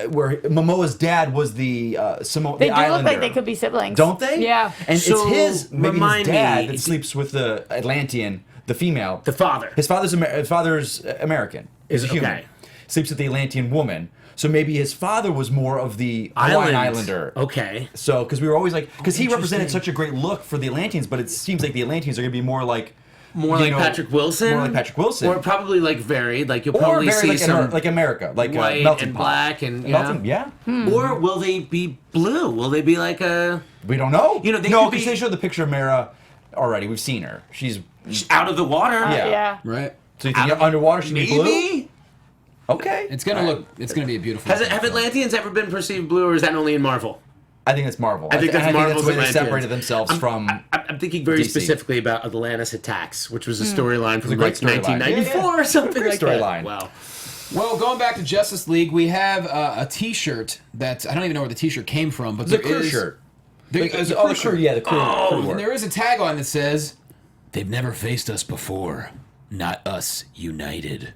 where Momoa's dad was the Samoan. They the do Islander. look like they could be siblings. Don't they? Yeah. And So, it's maybe his remind dad me- that sleeps with the Atlantean, the female. the father. His father's American. Is a human. Okay. Sleeps with the Atlantean woman. So maybe his father was more of the Hawaiian Islander. Okay. So because we were always like, because he represented Interesting. such a great look for the Atlanteans, but it seems like the Atlanteans are going to be more like. More you like know, Patrick Wilson. More like Patrick Wilson. Or probably like varied. Like you'll Or probably very see like, some like America, like white melting and pot. black and Melting, yeah. Or will they be blue? Will they be like a We don't know. You know, they no, could because be- they showed the picture of Mara already. We've seen her. She's out of the water? Yeah. Yeah. Right? so you think underwater she'd be blue? Maybe. Okay. It's gonna be a beautiful. Have Atlanteans ever been perceived blue, or is that only in Marvel? I think it's Marvel. I think that's Marvel's the way they Atlanteans. separated themselves from. I'm thinking very DC. specifically about Atlantis Attacks, which was a storyline from a great like storyline. 1994 Yeah, yeah. or something Great like storyline. that. Wow. Well, going back to Justice League, we have a T-shirt that I don't even know where the T-shirt came from, but The there crew is shirt. There's a Oh, crew the crew. shirt. Yeah, the crew. crew And work. there is a tagline that says, "They've never faced us before, not us united."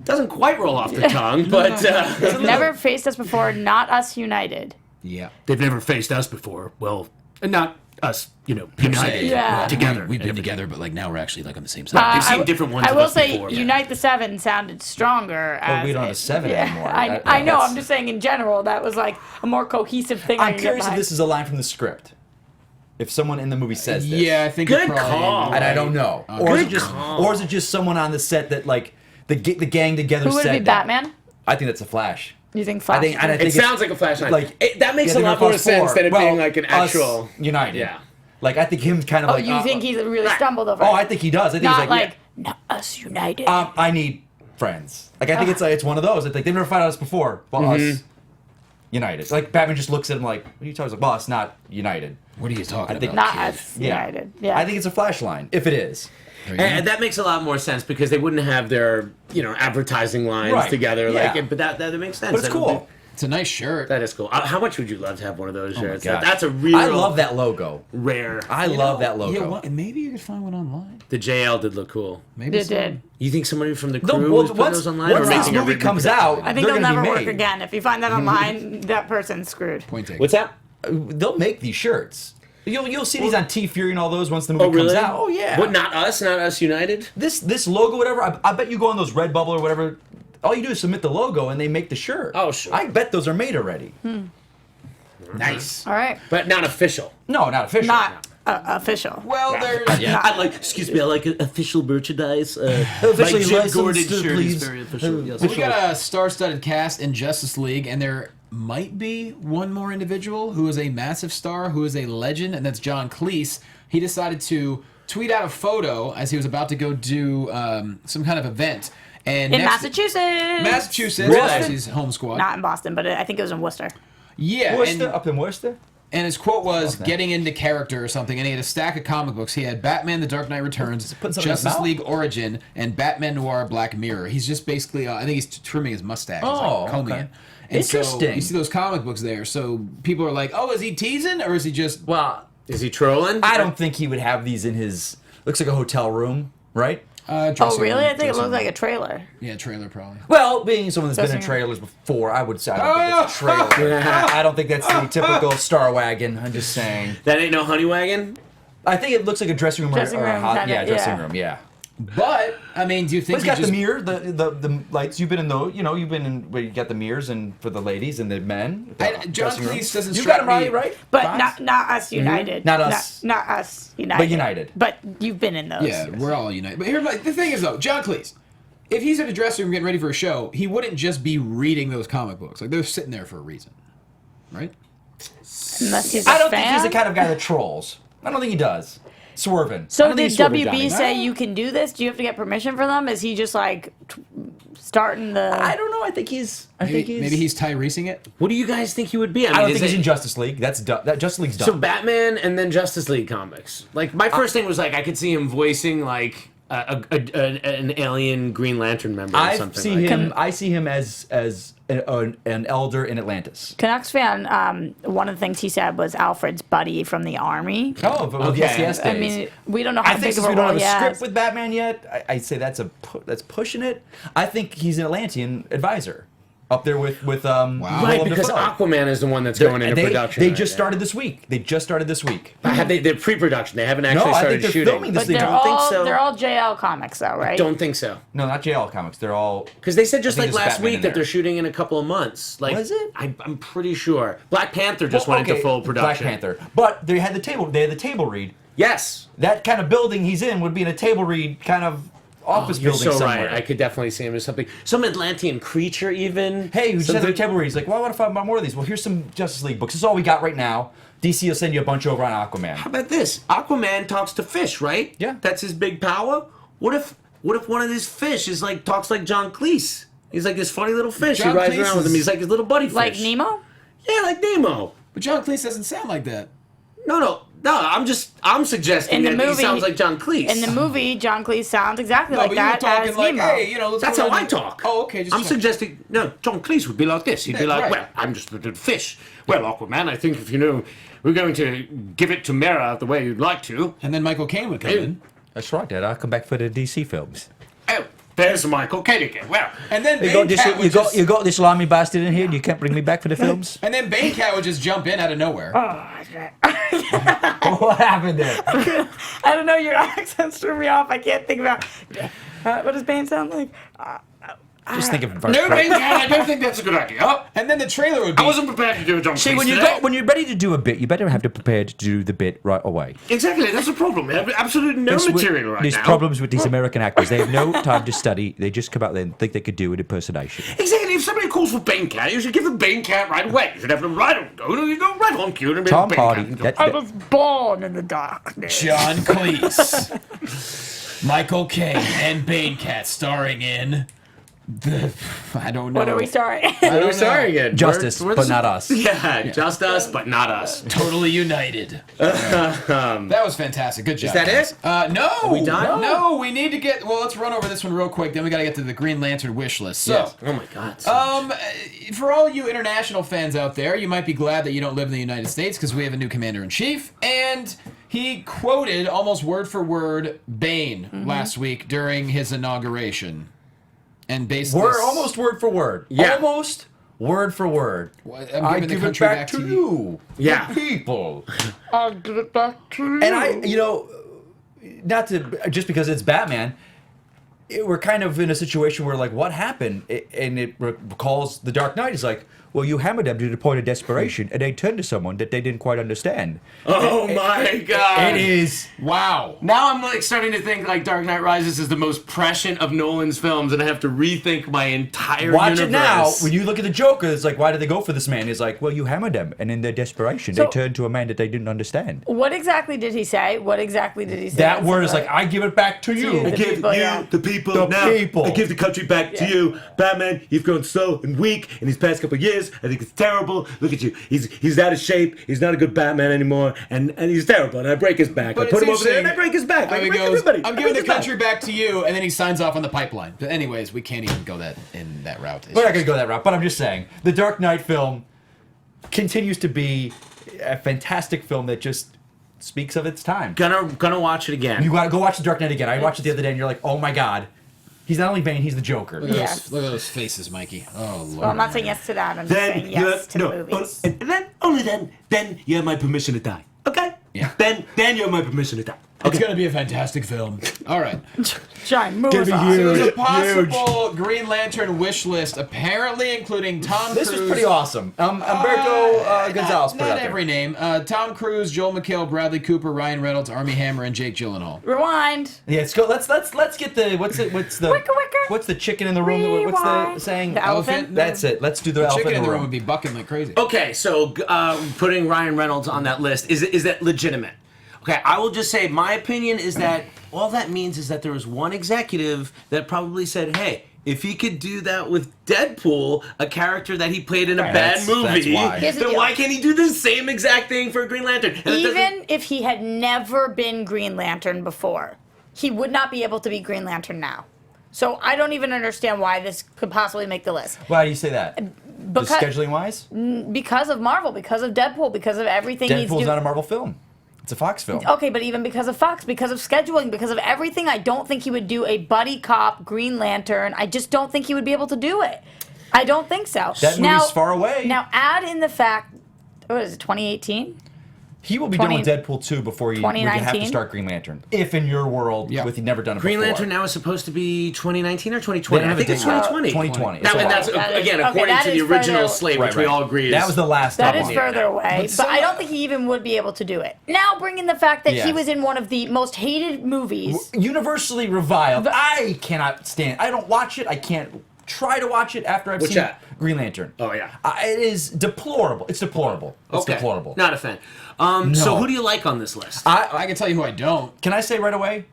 Doesn't quite roll off the tongue, but They've never faced us before, not us united. Yeah. they've never faced us before. Well, not us, united Yeah. together. We've been together, but like now we're actually like on the same side. They've seen different ones I of will us say, before. Unite the Seven sounded stronger. Well, we as don't have a 7 anymore. I know. That's- I'm just saying in general, that was like a more cohesive thing. I'm curious if this is a line from the script. If someone in the movie says this. Yeah, I think Good it probably call. And I don't know. Or is, it Good just, call. or is it just someone on the set that like the gang together Who would said it be? that? Batman? I think that's a Flash. You think Flash? and I It think sounds like a flashlight. like That makes yeah, a they're lot more Flash sense 4. than it Well, being like an us actual. United. Yeah. Like I think him kind of Oh, like. you think he's really stumbled over? Oh, it. I think he does. I think not he's like not us united. I need friends. Like I think it's one of those. It's like they've never fought us before, but us united. Like Batman just looks at him like, "What are you talking about? Well, it's not united." What are you talking I think- about? not kid? us united. Yeah. I think it's a Flash line. If it is. There you go. And that makes a lot more sense because they wouldn't have their, advertising lines Right. together. Yeah. But that makes sense. But it's cool. It's a nice shirt. That is cool. How much would you love to have one of those shirts? God. That's a real. I love that logo. Rare. I love that logo. Yeah, well, maybe you could find one online. The JL did look cool. Maybe It did. You think somebody from the No, crew well, was putting those online? once or this making a movie written comes production? out, I think they're they'll gonna never be work made. again. If you find that online, that person's screwed. Point taken. What's that? They'll make these shirts. You'll see these on T Fury and all those once the movie Oh, really? comes out. Oh yeah. What? Not us United. This logo, whatever. I bet you go on those Redbubble or whatever. All you do is submit the logo and they make the shirt. Oh, sure. I bet those are made already. Nice. All right. But not official. No, not official. Not official. Well, there's I like. Excuse me. I like official merchandise. Officially my Jim licensed, Gordon shirt please. is very official. Yes. we got a star-studded cast in Justice League, and there might be one more individual who is a massive star, who is a legend, and that's John Cleese. He decided to tweet out a photo as he was about to go do some kind of event. And In next- Massachusetts. Massachusetts, Really? that's his home squad. Not in Boston, but I think it was in Worcester. Yeah, Worcester, and, up in Worcester. and his quote was that. getting into character or something, and he had a stack of comic books. He had Batman: The Dark Knight Returns, putting something in his Justice mouth? League Origin, and Batman Noir: Black Mirror. He's just basically, I think he's trimming his mustache. He's Oh, like combing okay. it. And so Interesting. you see those comic books there, so people are like, "Oh, is he teasing, or is he just?" Well, Is he trolling? I don't think he would have these in his. Looks like a hotel room, right? Oh, dressing really? room, I think it dressing looked like room. a trailer. Yeah, trailer probably. Well, being someone that's been in Doesn't- trailers before, I would say I don't think it's a trailer. I don't think that's the typical Star Wagon. I'm just saying. That ain't no honey wagon. I think it looks like a dressing room Dressing or a room hot, kinda, yeah, dressing yeah. room, yeah. But I mean, do you think But it's he got just? the mirror, the lights. You've been in those, you've been in where you got the mirrors and for the ladies and the men. John dressing room. Cleese doesn't You strike got him me- right? But Vibes? not us united. Not us. Not us united. But united. But you've been in those. Yeah, we're all united. But here, like, the thing is though, John Cleese. if he's in a dressing room getting ready for a show, he wouldn't just be reading those comic books. Like, they're sitting there for a reason, right? Unless he's a I don't fan. think he's the kind of guy that trolls. I don't think he does. Swerving. I So don't think did he's swerving, WB Johnny. say you can do this? Do you have to get permission from them? Is he just like starting the? I don't know. I think he's. Maybe he's Tyreseing it. What do you guys think he would be? I don't is think he's it- in Justice League. That Justice League's done. So Batman and then Justice League comics. Like my first thing was like I could see him voicing like an alien Green Lantern member or something. I see him as an elder in Atlantis. Canucks fan. One of the things he said was Alfred's buddy from the army. Oh, but with Okay. yes days. I mean, we don't know how I think big of since a we don't role have he a has. script with Batman yet, I'd say that's pushing it. I think he's an Atlantean advisor up there with Right, Willem because Dafoe. Aquaman is the one that's going into production. They right just now. started this week. They're pre-production. They haven't No, actually I started think they're shooting. filming this But thing. they're don't think all so. they're all JL comics though, right? Don't think so. No, not JL comics. They're all. Because they said just I like think there's last Batman week in that there. they're shooting in a couple of months. Like, Was it? I'm pretty sure. Black Panther just went into full production. Black Panther, but they had the table. They had the table read. Yes. That kind of building he's in would be in a table read kind of office You're building so somewhere. right. I could definitely see him as something. Some Atlantean creature even. Hey, we just had Something- the table read. He's like, well, I want to find out more of these. Well, here's some Justice League books. This is all we got right now. DC will send you a bunch over on Aquaman. How about this? Aquaman talks to fish, right? Yeah. That's his big power. What if one of these fish is like talks like John Cleese? He's like this funny little fish. John he rides Cleese around with him. is- He's like his little buddy fish. Like Nemo? Yeah, like Nemo. But John Cleese doesn't sound like that. No. I'm suggesting In the that he movie- sounds like John Cleese. In the movie, John Cleese sounds exactly No, like but you were that talking as like, Nemo. hey, you know, let's That's go how down I to- talk. Oh, okay. Just I'm check. suggesting John Cleese would be like this. He'd be like, right. well, I'm just a fish. Well, Aquaman, I think if you know, we're going to give it to Mera the way you'd like to. And then Michael Caine would come in. That's right, Dad. I'll come back for the DC films. Oh, there's Michael Caine again. Well, And then Banecat would just... you got this slimy bastard in here, and you can't bring me back for the films. And then Banecat would just jump in out of nowhere. What happened there? I don't know, your accents threw me off. I can't think about what does Bane sound like? Just think of no, Banecat, I don't think that's a good idea. And then the trailer would be... I wasn't prepared to do a John See, Cleese when today. you're ready to do a bit, you better have to prepare to do the bit right away. Exactly, that's the problem. We have absolutely no material right There's now. problems with these American actors. They have no time to study. They just come out there and think they could do an impersonation. Exactly, if somebody calls for Banecat, you should give them Banecat right away. You should have them go right on cue and be Tom Banecat. Hardy. I was born in the darkness. John Cleese, Michael Caine, and Banecat starring in the... I don't know. What are we starting? We're sorry again. Justice, We're but not us. Yeah, just us, but not us. Totally United. That was fantastic. Good job. Is that guys. it? No. Are we done? No, we need to get... Well, let's run over this one real quick. Then we got to get to the Green Lantern wish list. So, Yes. Oh my God. for all you international fans out there, you might be glad that you don't live in the United States because we have a new commander-in-chief. And he quoted almost word for word Bane last week during his inauguration. And basically... Almost word for word. Yeah. Almost word for word. I'm I giving the give it country back to you. Yeah. The people. I'll give it back to you. And not to, just because it's Batman, we're kind of in a situation where, like, what happened? And it recalls The Dark Knight. It's like, well, you hammered them to the point of desperation, and they turned to someone that they didn't quite understand. Oh my God. It is. Wow. Now I'm like starting to think like Dark Knight Rises is the most prescient of Nolan's films, and I have to rethink my entire Watch universe. it now. When you look at the Joker, it's like, why did they go for this man? It's like, well, you hammered them, and in their desperation, So- they turned to a man that they didn't understand. What exactly did he say? What exactly did he say? That word is like, I give it back to you. you. The people, yeah. the people, The now. people. I give the country back to you. Batman, you've grown slow and weak in these past couple of years. I think it's terrible. Look at you. He's out of shape. He's not a good Batman anymore, and he's terrible. And I break his back. But I put it's him over there and I interesting. break his back. How I he break goes, everybody. I'm I giving break the his country back to you, and then he signs off on the pipeline. But anyways, we can't even go in that route. We're not going to go that route, but I'm just saying, the Dark Knight film continues to be a fantastic film that just speaks of its time. Gonna watch it again. You got to go watch The Dark Knight again. I watched it the other day, and you're like, oh my God. He's not only Bane, he's the Joker. Yes. Look at those faces, Mikey. Oh, Lord. Well, I'm not saying yes to that. I'm just saying yes to movies. and then only then you have my permission to die. Okay? Yeah. Then you have my permission to die. It's going to be a fantastic film. All right. Shine, move Give me on. So there's a Huge. possible Green Lantern wish list, apparently including Tom Cruise. This was pretty awesome. Umberto Gonzalez put it Not out there. every name. Tom Cruise, Joel McHale, Bradley Cooper, Ryan Reynolds, Armie Hammer, and Jake Gyllenhaal. Rewind. Yeah, let's go. Let's get the what's the Wicker, wicker. What's the chicken in the room? What's the Rewind. saying? The elephant? That's it. Let's do the elephant Chicken in the room would be bucking like crazy. Okay, so putting Ryan Reynolds on that list, is that legitimate? Okay, I will just say my opinion is that all that means is that there was one executive that probably said, hey, if he could do that with Deadpool, a character that he played in a bad movie, why. Here's the then deal. why can't he do the same exact thing for Green Lantern? And it doesn't- Even if he had never been Green Lantern before, he would not be able to be Green Lantern now. So I don't even understand why this could possibly make the list. Why do you say that? Because, Just scheduling wise? because of Marvel, because of Deadpool, because of everything he's Deadpool's doing. not a Marvel film. It's a Fox film. Okay, but even because of Fox, because of scheduling, because of everything, I don't think he would do a buddy cop Green Lantern. I just don't think he would be able to do it. I don't think so. That movie's far away. Now add in the fact, what is it, 2018? He will be done with 20 Deadpool 2 before he would have to 2019? start Green Lantern. If in your world, Yeah. with he'd never done it Green before. Lantern now is supposed to be 2019 or 2020? They I have a think it's date. 2020. 2020. Now, and that's, That is- again, okay, according that to the is original further- slate, which we all agree is... That was the last That one. is further away, but I don't think he even would be able to do it. Now bring in the fact that he Yes. was in one of the most hated movies. Universally reviled. I cannot stand. I don't watch it. I can't try to watch it after I've Which seen that? Green Lantern. Oh, yeah. It is deplorable. It's deplorable. It's Okay, deplorable. not a fan. So who do you like on this list? I can tell you who I don't. Can I say right away?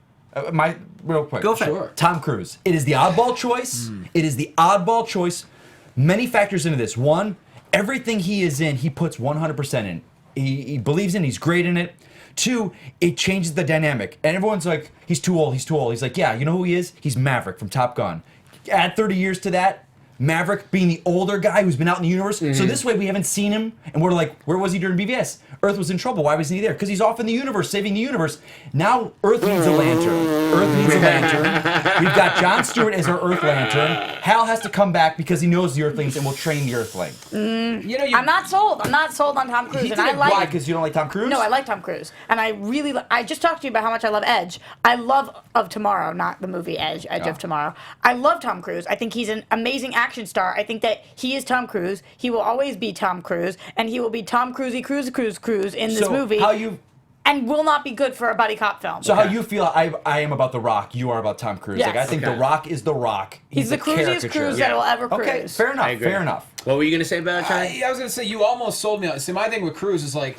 Real quick. Go for it. Sure. Tom Cruise. It is the oddball choice. It is the oddball choice. Many factors into this. One, everything he is in, he puts 100% in. He believes in. He's great in it. Two, it changes the dynamic. And everyone's like, he's too old. He's too old. He's like, yeah, you know who he is? He's Maverick from Top Gun. Add 30 years to that. Maverick being the older guy who's been out in the universe. So this way we haven't seen him, and we're like, where was he during BVS? Earth was in trouble. Why wasn't he there? Because he's off in the universe, saving the universe. Now Earth needs a lantern. Earth needs a lantern. We've got Jon Stewart as our Earth lantern. Hal has to come back because he knows the Earthlings and will train the Earthling. You know, I'm not sold. I'm not sold on Tom Cruise, He and did I it like. why? Because you don't like Tom Cruise? No, I like Tom Cruise, and I really. I just talked to you about how much I love Edge. I love Of Tomorrow, not the movie Edge. Edge of Tomorrow. I love Tom Cruise. I think he's an amazing action star. I think that he is Tom Cruise. He will always be Tom Cruise, and he will be Tom Cruisey Cruise in this movie. How you? And will not be good for a buddy cop film. So how you feel I am about The Rock, you are about Tom Cruise. Yes. Like I think Okay. The Rock is The Rock. He's the cruisiest caricature. cruise that will ever cruise. Okay, fair enough. agree. Fair enough. What were you going to say about it, Johnny? I was gonna say you almost sold me on. See, my thing with Cruise is like,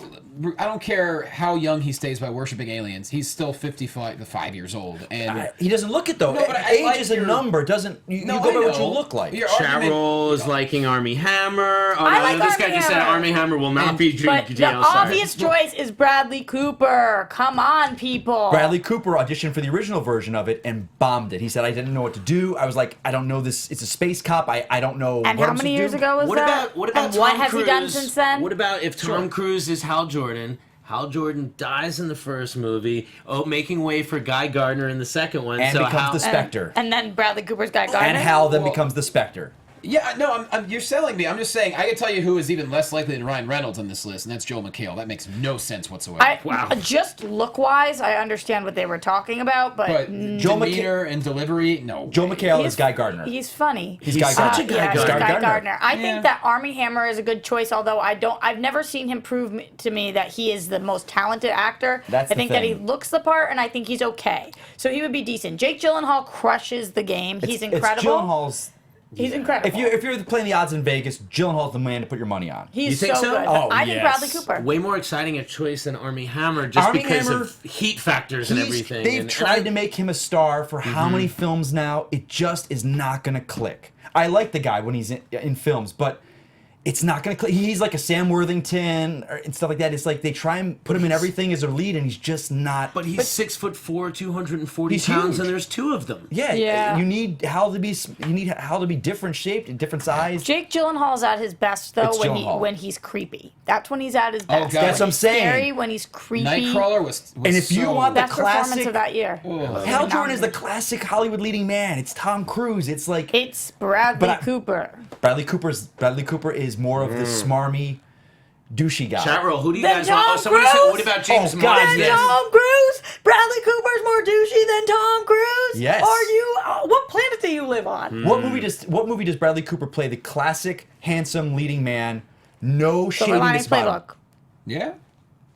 I don't care how young he stays by worshiping aliens. He's still 5 years old, and He doesn't look it though. No, but I Age like is a your- number. Doesn't you No, go I by what you know. look like? Your Chat argument- roll is liking Army Hammer. Oh, I no, like this Armie guy just said Hammer. Army Hammer will not be But the jail. obvious choice is Bradley Cooper. Come on, people. Bradley Cooper auditioned for the original version of it and bombed it. He said, I didn't know what to do. I was like, I don't know this. It's a space cop. I don't know And what how I'm many supposed years to do. ago was What that? about what about and Tom what has Cruise? he done since then? What about if Tom Sure. Cruise is Hal Jordan? Hal Jordan dies in the first movie, making way for Guy Gardner in the second one. And so becomes Hal, the Spectre. And then Bradley Cooper's got Gardner. And Hal then Well- becomes the Spectre. yeah, no, you're selling me. I'm just saying I can tell you who is even less likely than Ryan Reynolds on this list, and that's Joel McHale. That makes no sense whatsoever. Wow. Just look-wise, I understand what they were talking about, but but Joel demeanor and delivery, no. Joe McHale he's- is Guy Gardner. He's funny. He's Guy such Gardner. a Guy Yeah, he's Gardner. Guy Gardner. I Yeah. think that Armie Hammer is a good choice, although I've never seen him prove to me that he is the most talented actor. That's I the think that he thing. looks the part, and I think he's okay. So he would be decent. Jake Gyllenhaal crushes the game. He's incredible. It's Gyllenhaal's. He's incredible. If you're playing the odds in Vegas, Gyllenhaal's the man to put your money on. He's You think so? good. Oh, I think yes. Bradley Cooper. way more exciting a choice than Armie Hammer, just Armie because Hammer- of heat factors and everything. They've and tried to make him a star for how many films now? It just is not going to click. I like the guy when he's in films, but it's not going to click. He's like a Sam Worthington and stuff like that. It's like they try and put him in everything as a lead, and he's just not. But he's 6'4", 240 He's pounds, huge. and there's two of them. Yeah. You need Hal to be different shaped and different size. Jake Gyllenhaal's at his best though It's Gyllenhaal. when he's creepy. That's when he's at his best. God. That's what I'm He's saying. Scary when he's creepy. Nightcrawler was And if you so- want the Best performance classic- of that year. Hal Jordan is the classic Hollywood leading man. It's Tom Cruise. It's like It's Bradley But I- Cooper. Bradley Cooper is more of the smarmy, douchey guy. Chat roll. Who do you Then guys want? Tom Oh, somebody said, Cruise? what about James Oh, God, Marsden? yes. Tom Cruise? Bradley Cooper's more douchey than Tom Cruise? Yes. Are you? What planet do you live on? What movie does Bradley Cooper play the classic, handsome leading man? No Silver Linings shadiness about him. Playbook. Yeah.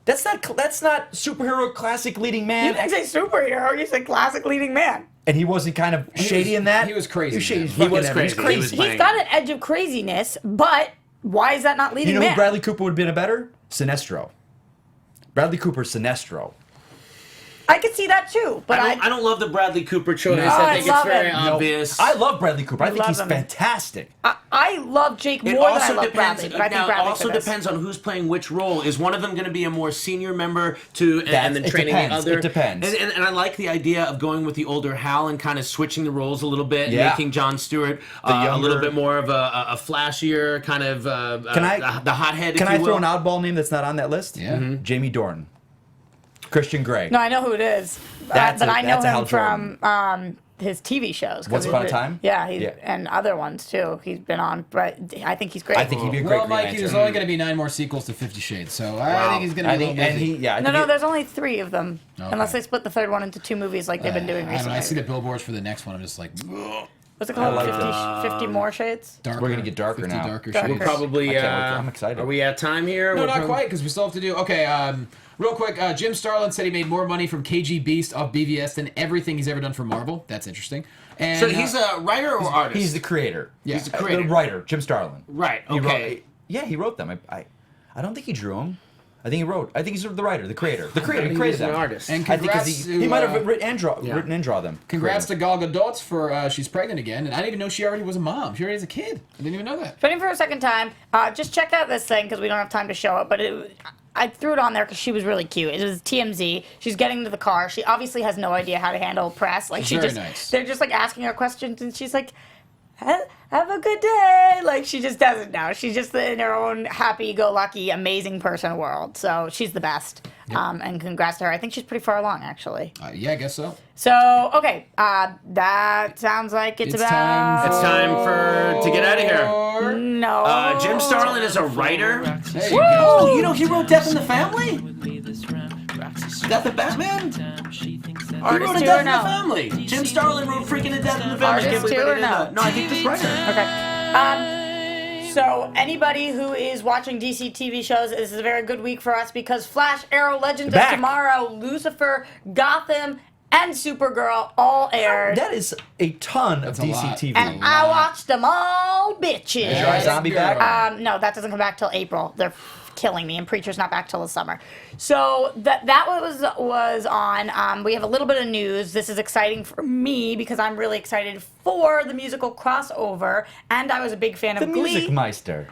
That's not superhero classic leading man. You didn't say superhero. You said classic leading man. And he wasn't kind of shady in that. He was crazy. He was shady. in as that. He was fucking ever. crazy. He's He was He's got an edge of craziness, but why is that not leading You know man? who Bradley Cooper would have been a better? Sinestro. Bradley Cooper's Sinestro. I could see that too, but I don't love the Bradley Cooper choice. No. I think I it's love very it. obvious. I love Bradley Cooper. I think love he's him. fantastic. I love Jake It more than I also love depends. Bradley. But I think Now, Bradley also for this. depends on who's playing which role. Is one of them going to be a more senior member and then It training depends. the other? It depends. And I like the idea of going with the older Hal and kind of switching the roles a little bit, Yeah. making Jon Stewart a younger- little bit more of a flashier kind of the hothead. Can if I you throw will. an oddball name that's not on that list? Yeah. Mhm. Jamie Dornan. Christian Grey. No, I know who it is. That's but a- I know that's a Hal him from his TV shows. 'cause Once Upon a he's- Time? Yeah, Yeah. and other ones too. He's been on, but I think he's great. I think he'd be a great Well, Green Mikey, there's Lantern. only going to be 9 more sequels to 50 Shades, so I think he's going to I be a think, little and busy. he, yeah. I no, think there's only 3 of them, Okay. unless they split the third one into 2 movies like they've been doing I don't know, recently. I see the billboards for the next one. I'm just like, ugh. What's it called? like 50 more shades. Darker, We're gonna get darker 50 now. Darker Darker. shades. Probably. I can't wait. I'm excited. Are we at time here? No, We're not probably- quite, because we still have to do. Okay, real quick, Jim Starlin said he made more money from KG Beast off BVS than everything he's ever done for Marvel. That's interesting. And So he's a writer or artist? He's the creator. Yeah. He's the creator. The writer, Jim Starlin. Right. He wrote- Okay. yeah, he wrote them. I don't think he drew them. I think he wrote. I think he's the writer, the creator. The I creator think created he's an them. artist. And I think 'cause congrats he to, might have written and draw them. Congrats to Gal Gadot for she's pregnant again, and I didn't even know she already was a mom. She already has a kid. I didn't even know that. Spinning for a second time. Just check out this thing because we don't have time to show it, but I threw it on there because she was really cute. It was TMZ. She's getting into the car. She obviously has no idea how to handle press. Like she Very just, nice. they're just like asking her questions, and she's like, "Have a good day." Like she just doesn't know. She's just in her own happy-go-lucky, amazing person world. So she's the best. And congrats to her. I think she's pretty far along, actually. Yeah, I guess so. So okay, that sounds like it's about. time It's time to get out of here. No. Jim Starlin is a writer. There you go. Oh, you know he wrote Death in the Family? Death of Batman? He Artist wrote a too Death or in the no? Family. Jim Starlin wrote freaking a Death in the Family. Artist I can't believe too I or didn't no? know that. No, I think just writer. Okay. So anybody who is watching DC TV shows, this is a very good week for us because Flash, Arrow, Legends of Back. Tomorrow, Lucifer, Gotham, and Supergirl all aired. That is a ton of a DC lot. TV. And I watched them all, bitches. Is your eye zombie back? No, that doesn't come back till April. They're killing me, and Preacher's not back till the summer. So that was on. We have a little bit of news. This is exciting for me because I'm really excited for the musical crossover, and I was a big fan of The Glee. Music Meister.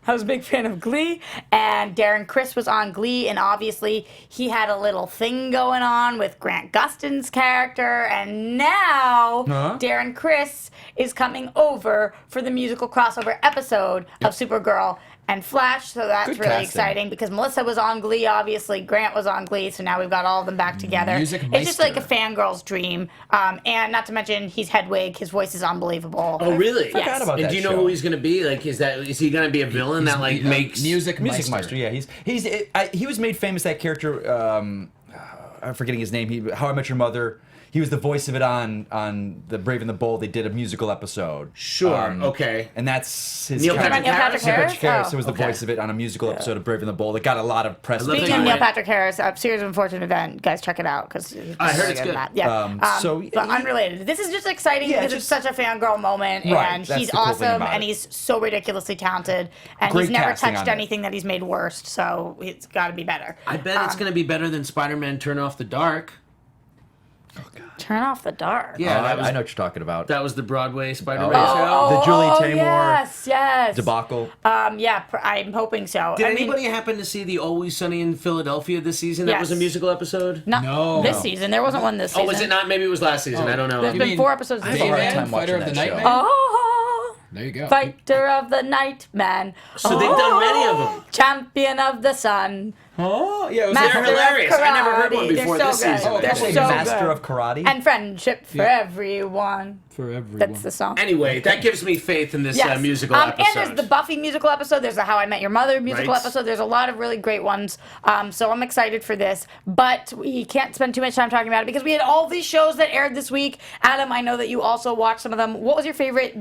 I was a big fan of Glee, and Darren Criss was on Glee, and obviously he had a little thing going on with Grant Gustin's character, and now Darren Criss is coming over for the musical crossover episode of Supergirl and Flash, so that's Good really casting. exciting because Melissa was on Glee, obviously Grant was on Glee, so now we've got all of them back together. Music It's just like a Meister. fangirl's dream, and not to mention he's Hedwig, his voice is unbelievable. Oh, really? Yes. Forgot about And that do you know show. who he's going to be? Like, is he going to be a villain that like makes Music Music Meister. Meister. Yeah, he was made famous, that character. I'm forgetting his name. How I Met Your Mother. He was the voice of it on The Brave and the Bold. They did a musical episode. Sure. Okay. And that's his Neil character. Patrick Neil Patrick Harris? Harris? Patrick Harris Oh. was the Okay. voice of it on a musical episode of Brave and the Bold. It got a lot of press. I love Speaking that of guy. Neil Patrick Harris, Series of Unfortunate Event, guys, check it out because I heard it's good. Yeah. So- but unrelated. This is just exciting Yeah, because it's such a fangirl moment, Right, and that's he's the cool thing awesome, about and it. he's so ridiculously talented, and Great he's never casting touched on it. anything that he's made worst, so it's got to be better. I bet it's going to be better than Spider-Man Turn Off the Dark. Turn off the dark. Yeah, I that was know what you're talking about. that was the Broadway Spider-Man Oh. show. The Julie Taymor yes. debacle. Yeah, I'm hoping so. Did I mean, anybody happen to see the Always Sunny in Philadelphia this season? That was a Yes. musical episode. not No. this No. season. There wasn't one this season. Oh, was it not? Maybe it was last season. I don't know. There's You been mean 4 episodes this I have a season. hard time Dayman, Fighter watching of the that Night show. Man? Oh, There you go. fighter of the night, man. So they've done many of them. Champion of the sun. Oh, yeah, it was Master They're hilarious. of I never heard karate. one before They're this so good. season. Oh, They're actually, so Master good. of Karate. And friendship for everyone. For everyone. That's the song. Anyway, that gives me faith in this Yes. musical And episode. there's the Buffy musical episode. There's the How I Met Your Mother musical Right. episode. There's a lot of really great ones. So I'm excited for this. But we can't spend too much time talking about it because we had all these shows that aired this week. Adam, I know that you also watched some of them. What was your favorite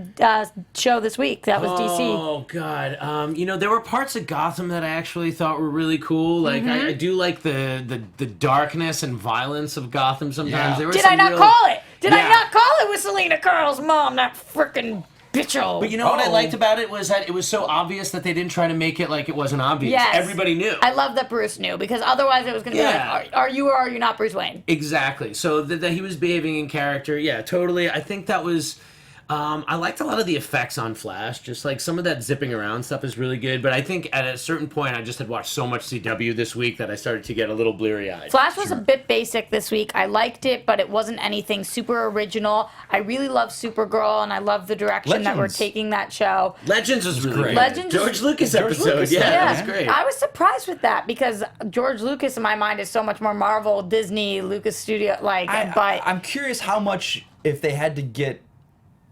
show this week? That was DC. Oh God, there were parts of Gotham that I actually thought were really cool. Like Mm-hmm. I do like the darkness and violence of Gotham sometimes. Yeah. There were Did some I not real- call it? Did I Yeah. not call it with Selena Curl's mom? That frickin' bitch. But you know what I liked about it was that it was so obvious that they didn't try to make it like it wasn't obvious. Yes. Everybody knew. I love that Bruce knew because otherwise it was going to Yeah. be like, are you or are you not Bruce Wayne? Exactly. So that he was behaving in character. Yeah, totally. I think that was. I liked a lot of the effects on Flash. Just like some of that zipping around stuff is really good. But I think at a certain point, I just had watched so much CW this week that I started to get a little bleary-eyed. Flash was a bit basic this week. I liked it, but it wasn't anything super original. I really love Supergirl, and I love the direction that we're Legends. taking that show. Legends was really great. good. Legends George was- Lucas George episode. Lucas, yeah, yeah. that was great. I was surprised with that because George Lucas, in my mind, is so much more Marvel, Disney, Lucas Studio, but I'm curious how much if they had to get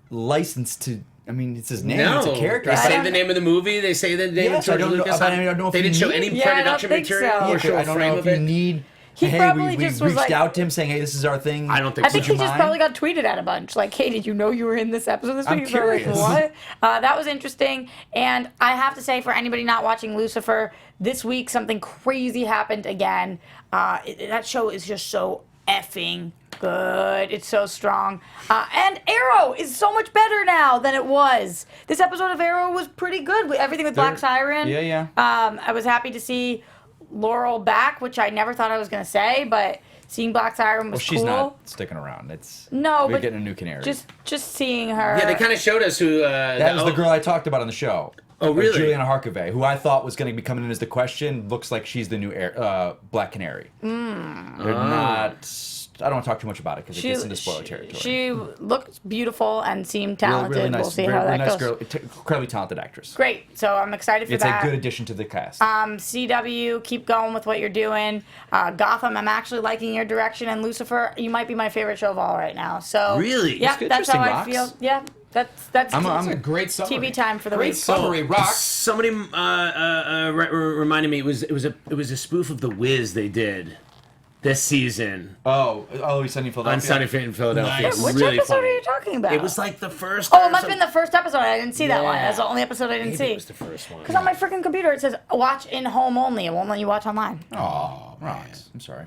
licensed to. I mean, it's his name. No, It's a character. they I say don't- the name of the movie. They say the name Yes, of I George don't know- Lucas. but I don't know if they you didn't show need- any Yeah, I don't pre-production think material so. or show I a don't frame know of if you it. need. He hey, probably we just was reached like- out to him saying, "Hey, this is our thing." I don't think I so. think he Would you just mind? probably got tweeted at a bunch. Like, hey, did you know you were in this episode this week? I'm He's probably like, curious. what? That was interesting. And I have to say, for anybody not watching Lucifer, this week something crazy happened again. That show is just so effing good. It's so strong. And Arrow is so much better now than it was. This episode of Arrow was pretty good. Everything with Black Siren. Yeah. I was happy to see Laurel back, which I never thought I was going to say, but seeing Black Siren was Well, she's cool. not sticking around. It's No, we're but getting a new canary. just seeing her. Yeah, they kind of showed us who. That was the girl I talked about on the show. Oh, really? Juliana Harkavy, who I thought was going to be coming in as the question. Looks like she's the new Black Canary. They're not. I don't want to talk too much about it because it gets into spoiler territory. She looked beautiful and seemed Really, talented. really nice, We'll see very, how really that nice goes. girl, incredibly talented actress. Great. So I'm excited for It's that. a good addition to the cast. CW, keep going with what you're doing. Gotham, I'm actually liking your direction. And Lucifer, you might be my favorite show of all right now. So Really? yeah, That's that's how I interesting, feel. Rox. Yeah, that's That's a great summary. TV time for the Great week. summary, Rox. Somebody reminded me it was a spoof of The Wiz they did this season he's Sunny in Philadelphia. on Sunny in Philadelphia. Nice. It was Which really episode funny. are you talking about? It was like the first. Oh, it must have been the first episode. I didn't see that one. Yeah. That's the only episode I didn't Maybe see. it was the first one. Because on my freaking computer it says watch in home only. It won't let you watch online. Oh, Rox. I'm sorry.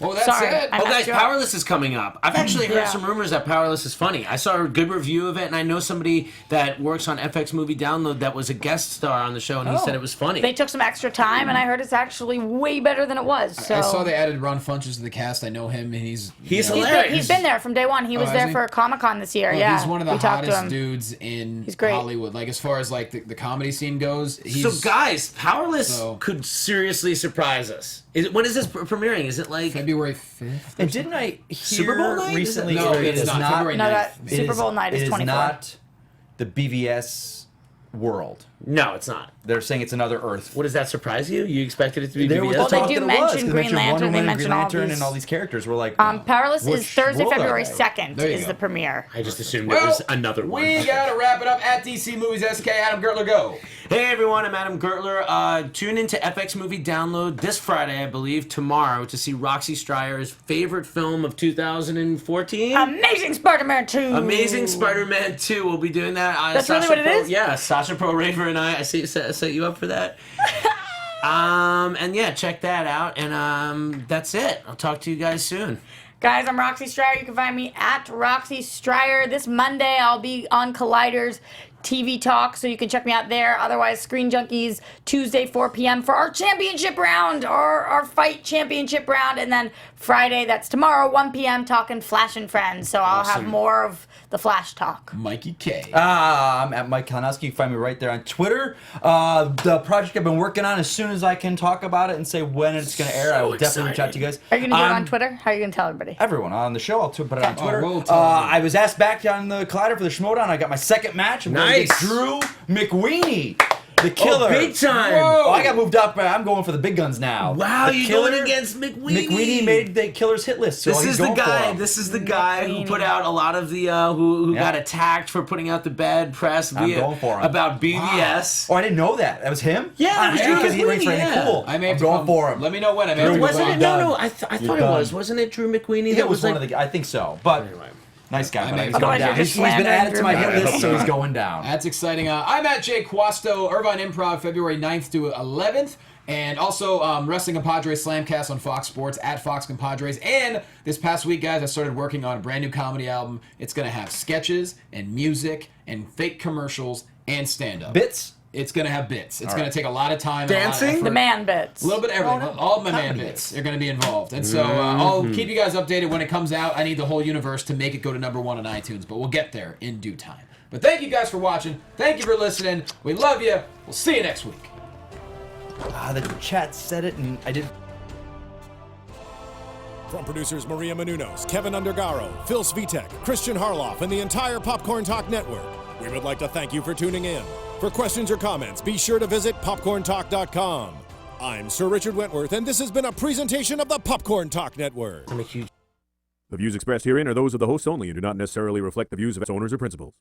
Well, that's Sorry, it. I Oh, messed guys, you up. Powerless is coming up. I've actually heard Yeah. some rumors that Powerless is funny. I saw a good review of it, and I know somebody that works on FX Movie Download that was a guest star on the show, and he said it was funny. They took some extra time, and I heard it's actually way better than it was. So I saw they added Ron Funches to the cast. I know him, and he's hilarious. He's been there from day one. He was has there he? for Comic-Con this year. Well, yeah, he's one of the we talked to hottest him. dudes in great. Hollywood. Like as far as like the comedy scene goes, he's So, guys, Powerless So- could seriously surprise us. When is this premiering? Is it like February 5th. And didn't I hear Super Bowl night? recently? No, it it's is not. February No, 9th. that it Super Bowl night is it is 24. not the BVS world. No, it's not. They're saying it's another Earth. What does that surprise you? You expected it to be There BBS? was Well, they talk do that it mention was, 'cause they Green mentioned Lantern, Wonder they Woman, mention Green all Lantern, these- and all these characters were like. Powerless is which Thursday, world are February they? 2nd There you is go. the premiere. I just assumed it Well, was another one. we gotta wrap it up at DC Movies SK. Adam Gertler, go. Hey everyone, I'm Adam Gertler. Tune into FX Movie Download this Friday, I believe, tomorrow, to see Roxy Striar's favorite film of 2014. Amazing Spider-Man 2. Amazing Spider-Man 2. We'll be doing that. That's really what it is? Yeah, Sasha Pro Raver and I set you up for that. And yeah, check that out. And that's it. I'll talk to you guys soon. Guys, I'm Roxy Striar. You can find me at Roxy Striar. This Monday, I'll be on Collider's TV Talk, so you can check me out there. Otherwise, Screen Junkies, Tuesday, 4 p.m. for our championship round, our fight championship round. And then Friday, that's tomorrow, 1 p.m., talking Flash and Friends. So I'll have more of the Flash talk. Mikey K. I'm at Mike Kalinowski. You can find me right there on Twitter. The project I've been working on, as soon as I can talk about it and say when it's going to air, I will definitely reach out to you guys. Are you going to do it on Twitter? How are you going to tell everybody? Everyone on the show, I'll put it on Okay. Twitter. we'll tell them. I was asked back on the Collider for the Schmoes Know. I got my second match. I'm going to Nice. get Drew McWeeny. The Killer. big time. Oh, I got moved up. I'm going for the big guns now. Wow, The you're Killer- going against McWeenie. McWeenie made the Killer's hit list. So This he's is the going for guy. him. This is the guy who put out a lot of the who Yeah. got attacked for putting out the bad press I'm going for him. about BVS. Oh, I didn't know that. That was him? Yeah, it was Drew because he ranks for McWeenie, anything yeah. cool. I may I'm have to going come- for him. Let me know when. I may have to Wasn't go it? on. No, done. no. I thought You're it was. done. Wasn't it Drew McWeenie? It was one of the. I think so, but nice guy. But he's going Otherwise, down. you're He's just been slandering added to my Drew hit list, McWeenie. so he's going down. That's exciting. I'm at Jay Quasto, Irvine Improv, February 9th to 11th. And also Wrestling Compadres Slamcast on Fox Sports at Fox Compadres. And this past week, guys, I started working on a brand new comedy album. It's going to have sketches and music and fake commercials and stand-up. Bits? It's going to have bits. It's All going right. to take a lot of time. Dancing? And a lot of The effort. man bits. A little bit of everything. All of my man Comedy bits are going to be involved. And so I'll keep you guys updated when it comes out. I need the whole universe to make it go to #1 on iTunes, but we'll get there in due time. But thank you guys for watching. Thank you for listening. We love you. We'll see you next week. The chat said it, and I didn't. From producers Maria Menounos, Kevin Undergaro, Phil Svitek, Kristian Harloff, and the entire Popcorn Talk Network, we would like to thank you for tuning in. For questions or comments, be sure to visit popcorntalk.com. I'm Sir Richard Wentworth, and this has been a presentation of the Popcorn Talk Network. I'm a huge The views expressed herein are those of the hosts only and do not necessarily reflect the views of its owners or principals.